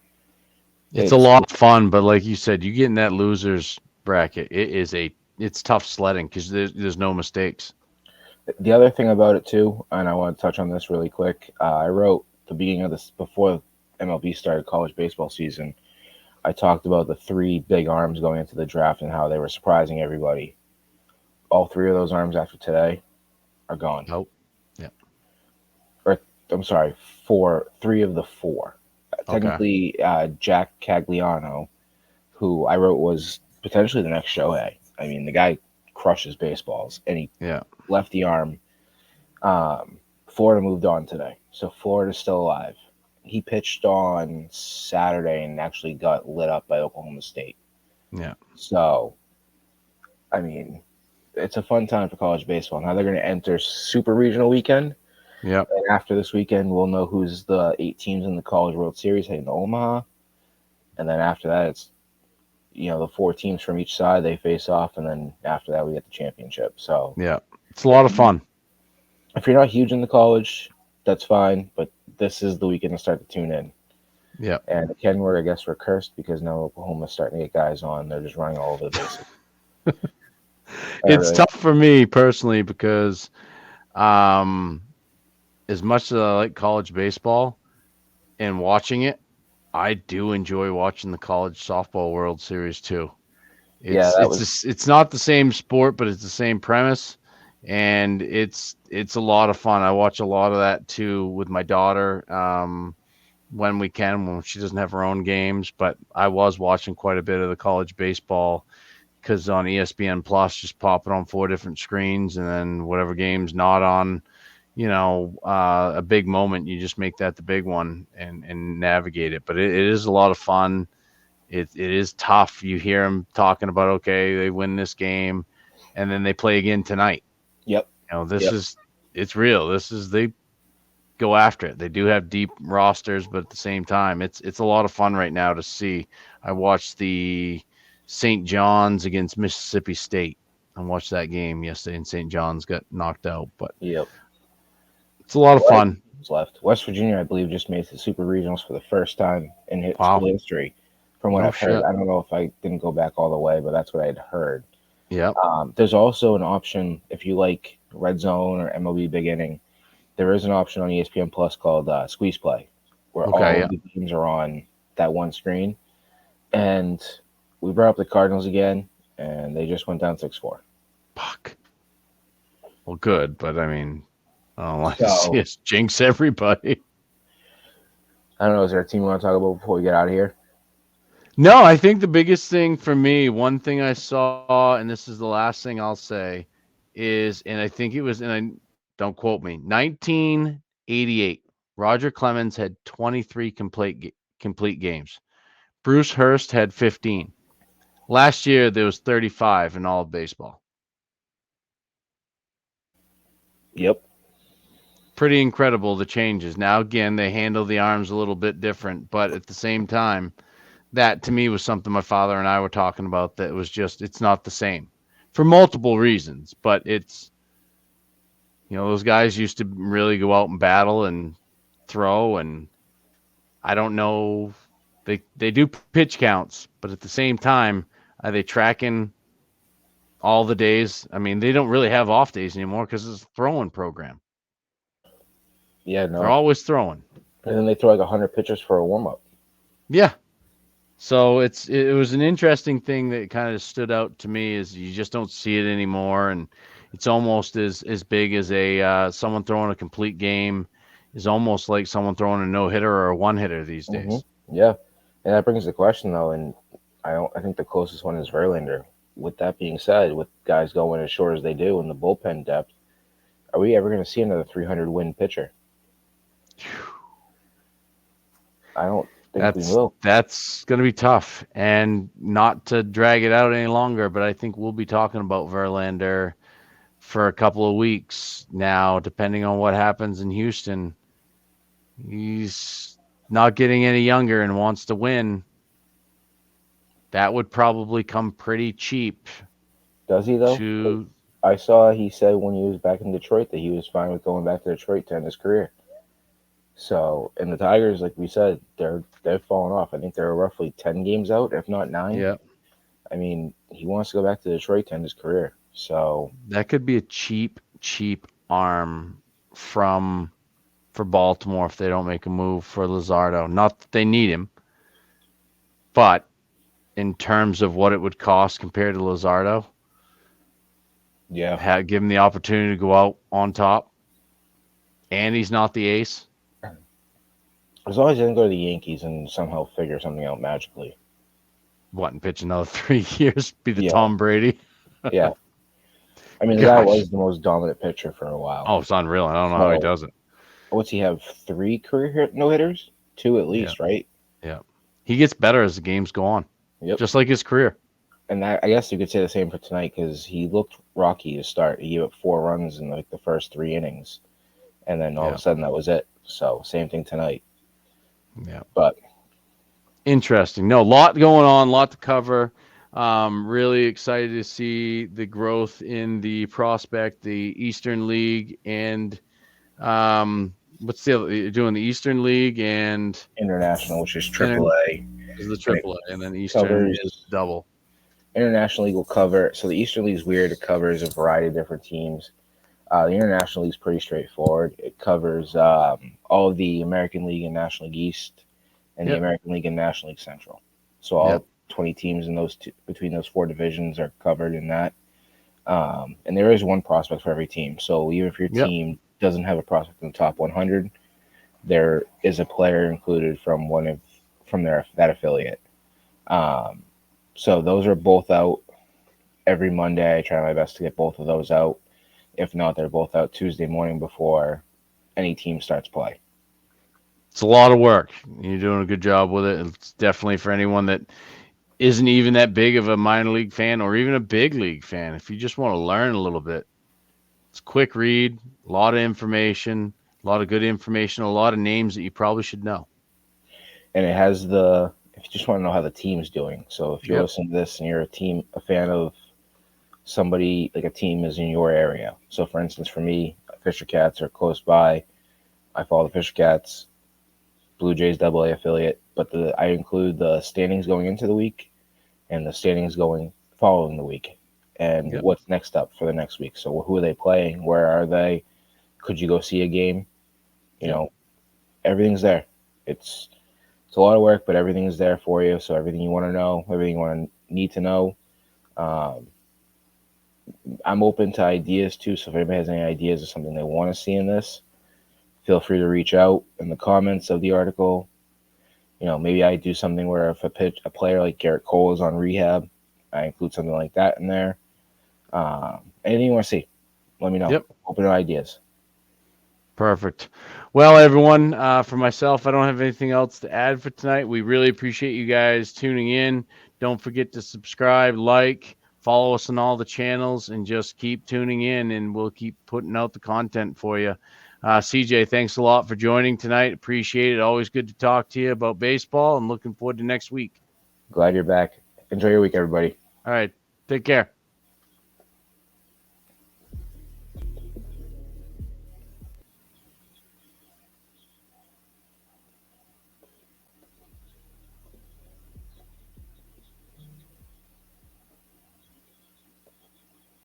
It's a it's lot of fun, but like you said, you get in that losers bracket. It's tough sledding because there's no mistakes. the other thing about it too, and I want to touch on this really quick. I wrote the beginning of this before MLB started college baseball season. I talked about the 3 big arms going into the draft and how they were surprising everybody. All 3 of those arms after today are gone. Nope. Yeah. Or I'm sorry, 3 of the 4. Okay. Technically, Jack Cagliano, who I wrote was potentially the next Shohei. I mean, the guy crushes baseballs, and he Yeah. lefty arm. Florida moved on today, so Florida's still alive. He pitched on Saturday and actually got lit up by Oklahoma State. Yeah. So, I mean, it's a fun time for college baseball. Now they're going to enter Super Regional weekend. Yep. And after this weekend, we'll know who's the 8 teams in the College World Series heading to Omaha. And then after that, it's the 4 teams from each side, they face off, and then after that we get the championship. So Yeah. It's a if lot of fun. you're not huge into college, that's fine, but this is the weekend to start to tune in. Yeah. And again, I guess we're cursed because now Oklahoma's starting to get guys on. They're just running all over the bases. It's Really, tough for me personally because um as much as I like college baseball and watching it, I do enjoy watching the college softball World Series too. yeah, It's not the same sport, but it's the same premise, and it's a lot of fun. I watch a lot of that too with my daughter, when we can, when she doesn't have her own games. But I was watching quite a bit of the college baseball because on ESPN Plus, just pop it on 4 different screens, and then whatever game's not on, a big moment, you just make that the big one and navigate it. But it is a lot of fun. It is tough. You hear them talking about, okay, they win this game, and then they play again tonight. yep, This yep, is it's real. This is they go after it. They do have deep rosters, but at the same time, it's a lot of fun right now to see. I watched the St. John's against Mississippi State. I watched that game yesterday, and St. John's got knocked out, but yep. it's a lot of What fun. is left? West Virginia, I believe, just made the Super Regionals for the first time in Wow, school history. From what no I've heard, shit. I don't know if I didn't go back all the way, but that's what I had heard. Yep. There's also an option if you like Red Zone or MLB Big Inning. There is an option on ESPN Plus called Squeeze Play, where Okay. all Yeah. of the games are on that one screen. And we brought up the Cardinals again, and they just went down 6-4. Fuck. Well, good, but I mean, I don't like to So see us jinx everybody. I don't know. Is there a team you want to talk about before we get out of here? No, I think the biggest thing for me, one thing I saw, and this is the last thing I'll say, is, and I think it was, and I don't quote me, 1988. Roger Clemens had 23 complete games. Bruce Hurst had 15. Last year there was 35 in all of baseball. Yep. Pretty incredible the changes. Now again, they handle the arms a little bit different, but at the same time, that to me was something my father and I were talking about that was just it's not the same for multiple reasons, but it's those guys used to really go out and battle and throw and I don't know they do pitch counts, but at the same time, are they tracking all the days? I mean, they don't really have off days anymore because it's a throwing program. Yeah, They're no. always throwing. And then they throw like 100 pitches for a warm up. Yeah. So it was an interesting thing that kind of stood out to me is you just don't see it anymore, and it's almost as big as a someone throwing a complete game is almost like someone throwing a no hitter or a one hitter these Hmm. days. Yeah. And that brings the question though, and I think the closest one is Verlander. With that being said, with guys going as short as they do in the bullpen depth, are we ever going to see another 300 win pitcher? I don't think we will. That's going to be tough, and not to drag it out any longer, but I think we'll be talking about Verlander for a couple of weeks now, depending on what happens in Houston. He's not getting any younger and wants to win. That would probably come pretty cheap Does he though? 'Cause to I saw he said when he was back in Detroit that he was fine with going back to Detroit to end his career. So, and the Tigers, like we said, they've fallen off. I think they're roughly 10 games out, if not nine. yeah. I mean, he wants to go back to Detroit to end his career. So, That could be a cheap arm from for Baltimore if they don't make a move for Luzardo. Not that they need him, but in terms of what it would cost compared to Luzardo, yeah. give him the opportunity to go out on top, and he's not the ace. As long as he doesn't go to the Yankees and somehow figure something out magically. What and pitch another 3 years? Be the Yeah. Tom Brady? Yeah. I mean, the guy Gosh, was the most dominant pitcher for a while. oh, it's unreal. I don't know how he So, does it. what's he have? Three career no hitters? Two at Yeah, least, right? yeah. He gets better as the games go on, Yep. just like his career. And I guess you could say the same for tonight because he looked rocky to start. He gave up 4 runs in like the first 3 innings, and then all of Yeah, a sudden that was it. So same thing tonight. yeah. But Interesting. No, lot going on, lot to cover. Really excited to see the growth in the prospect, the Eastern League, and what's the other? You're doing the Eastern League and international, which is inter Triple A, is the and it triple A, and then Eastern covers is double. international league will cover. So the Eastern League is weird. It covers a variety of different teams. The international league is pretty straightforward. It covers all of the American League and National League East, and the Yep, American League and National League Central. So yep, all 20 teams in those two, between those four divisions are covered in that. And there is one prospect for every team. So even if your yep, team doesn't have a prospect in the top 100, there is a player included from their that affiliate. Um, so those are both out every Monday. I try my best to get both of those out. If not, they're both out Tuesday morning before any team starts play. it's a lot of work. You're doing a good job with it. It's definitely for anyone that isn't even that big of a minor league fan or even a big league fan. If you just want to learn a little bit, it's a quick read, a lot of information, a lot of good information, a lot of names that you probably should know. And it has if you just want to know how the team's doing. So if you're Yep. listening to this and you're a fan of somebody, like a team is in your area. So for instance, for me, Fisher Cats are close by. I follow the Fisher Cats, Blue Jays Double A affiliate, but I include the standings going into the week and the standings going following the week. and Yep. what's next up for the next week. So who are they playing? Where are they? Could you go see a game? You Yep. know, everything's there. It's a lot of work, but everything's there for you. So everything you want to know, everything you want to need to know. Um, I'm open to ideas too. So if anybody has any ideas of something they want to see in this, feel free to reach out in the comments of the article. Maybe I do something where if a player like Garrett Cole is on rehab, I include something like that in there. Anything you want to see, let me know. Yep. Open to ideas. Perfect. Well, everyone, for myself, I don't have anything else to add for tonight. We really appreciate you guys tuning in. Don't forget to subscribe, like, follow us on all the channels, and just keep tuning in, and we'll keep putting out the content for you. CJ, thanks a lot for joining tonight. Appreciate it. Always good to talk to you about baseball, and looking forward to next week. Glad you're back. Enjoy your week, everybody. All right. Take care.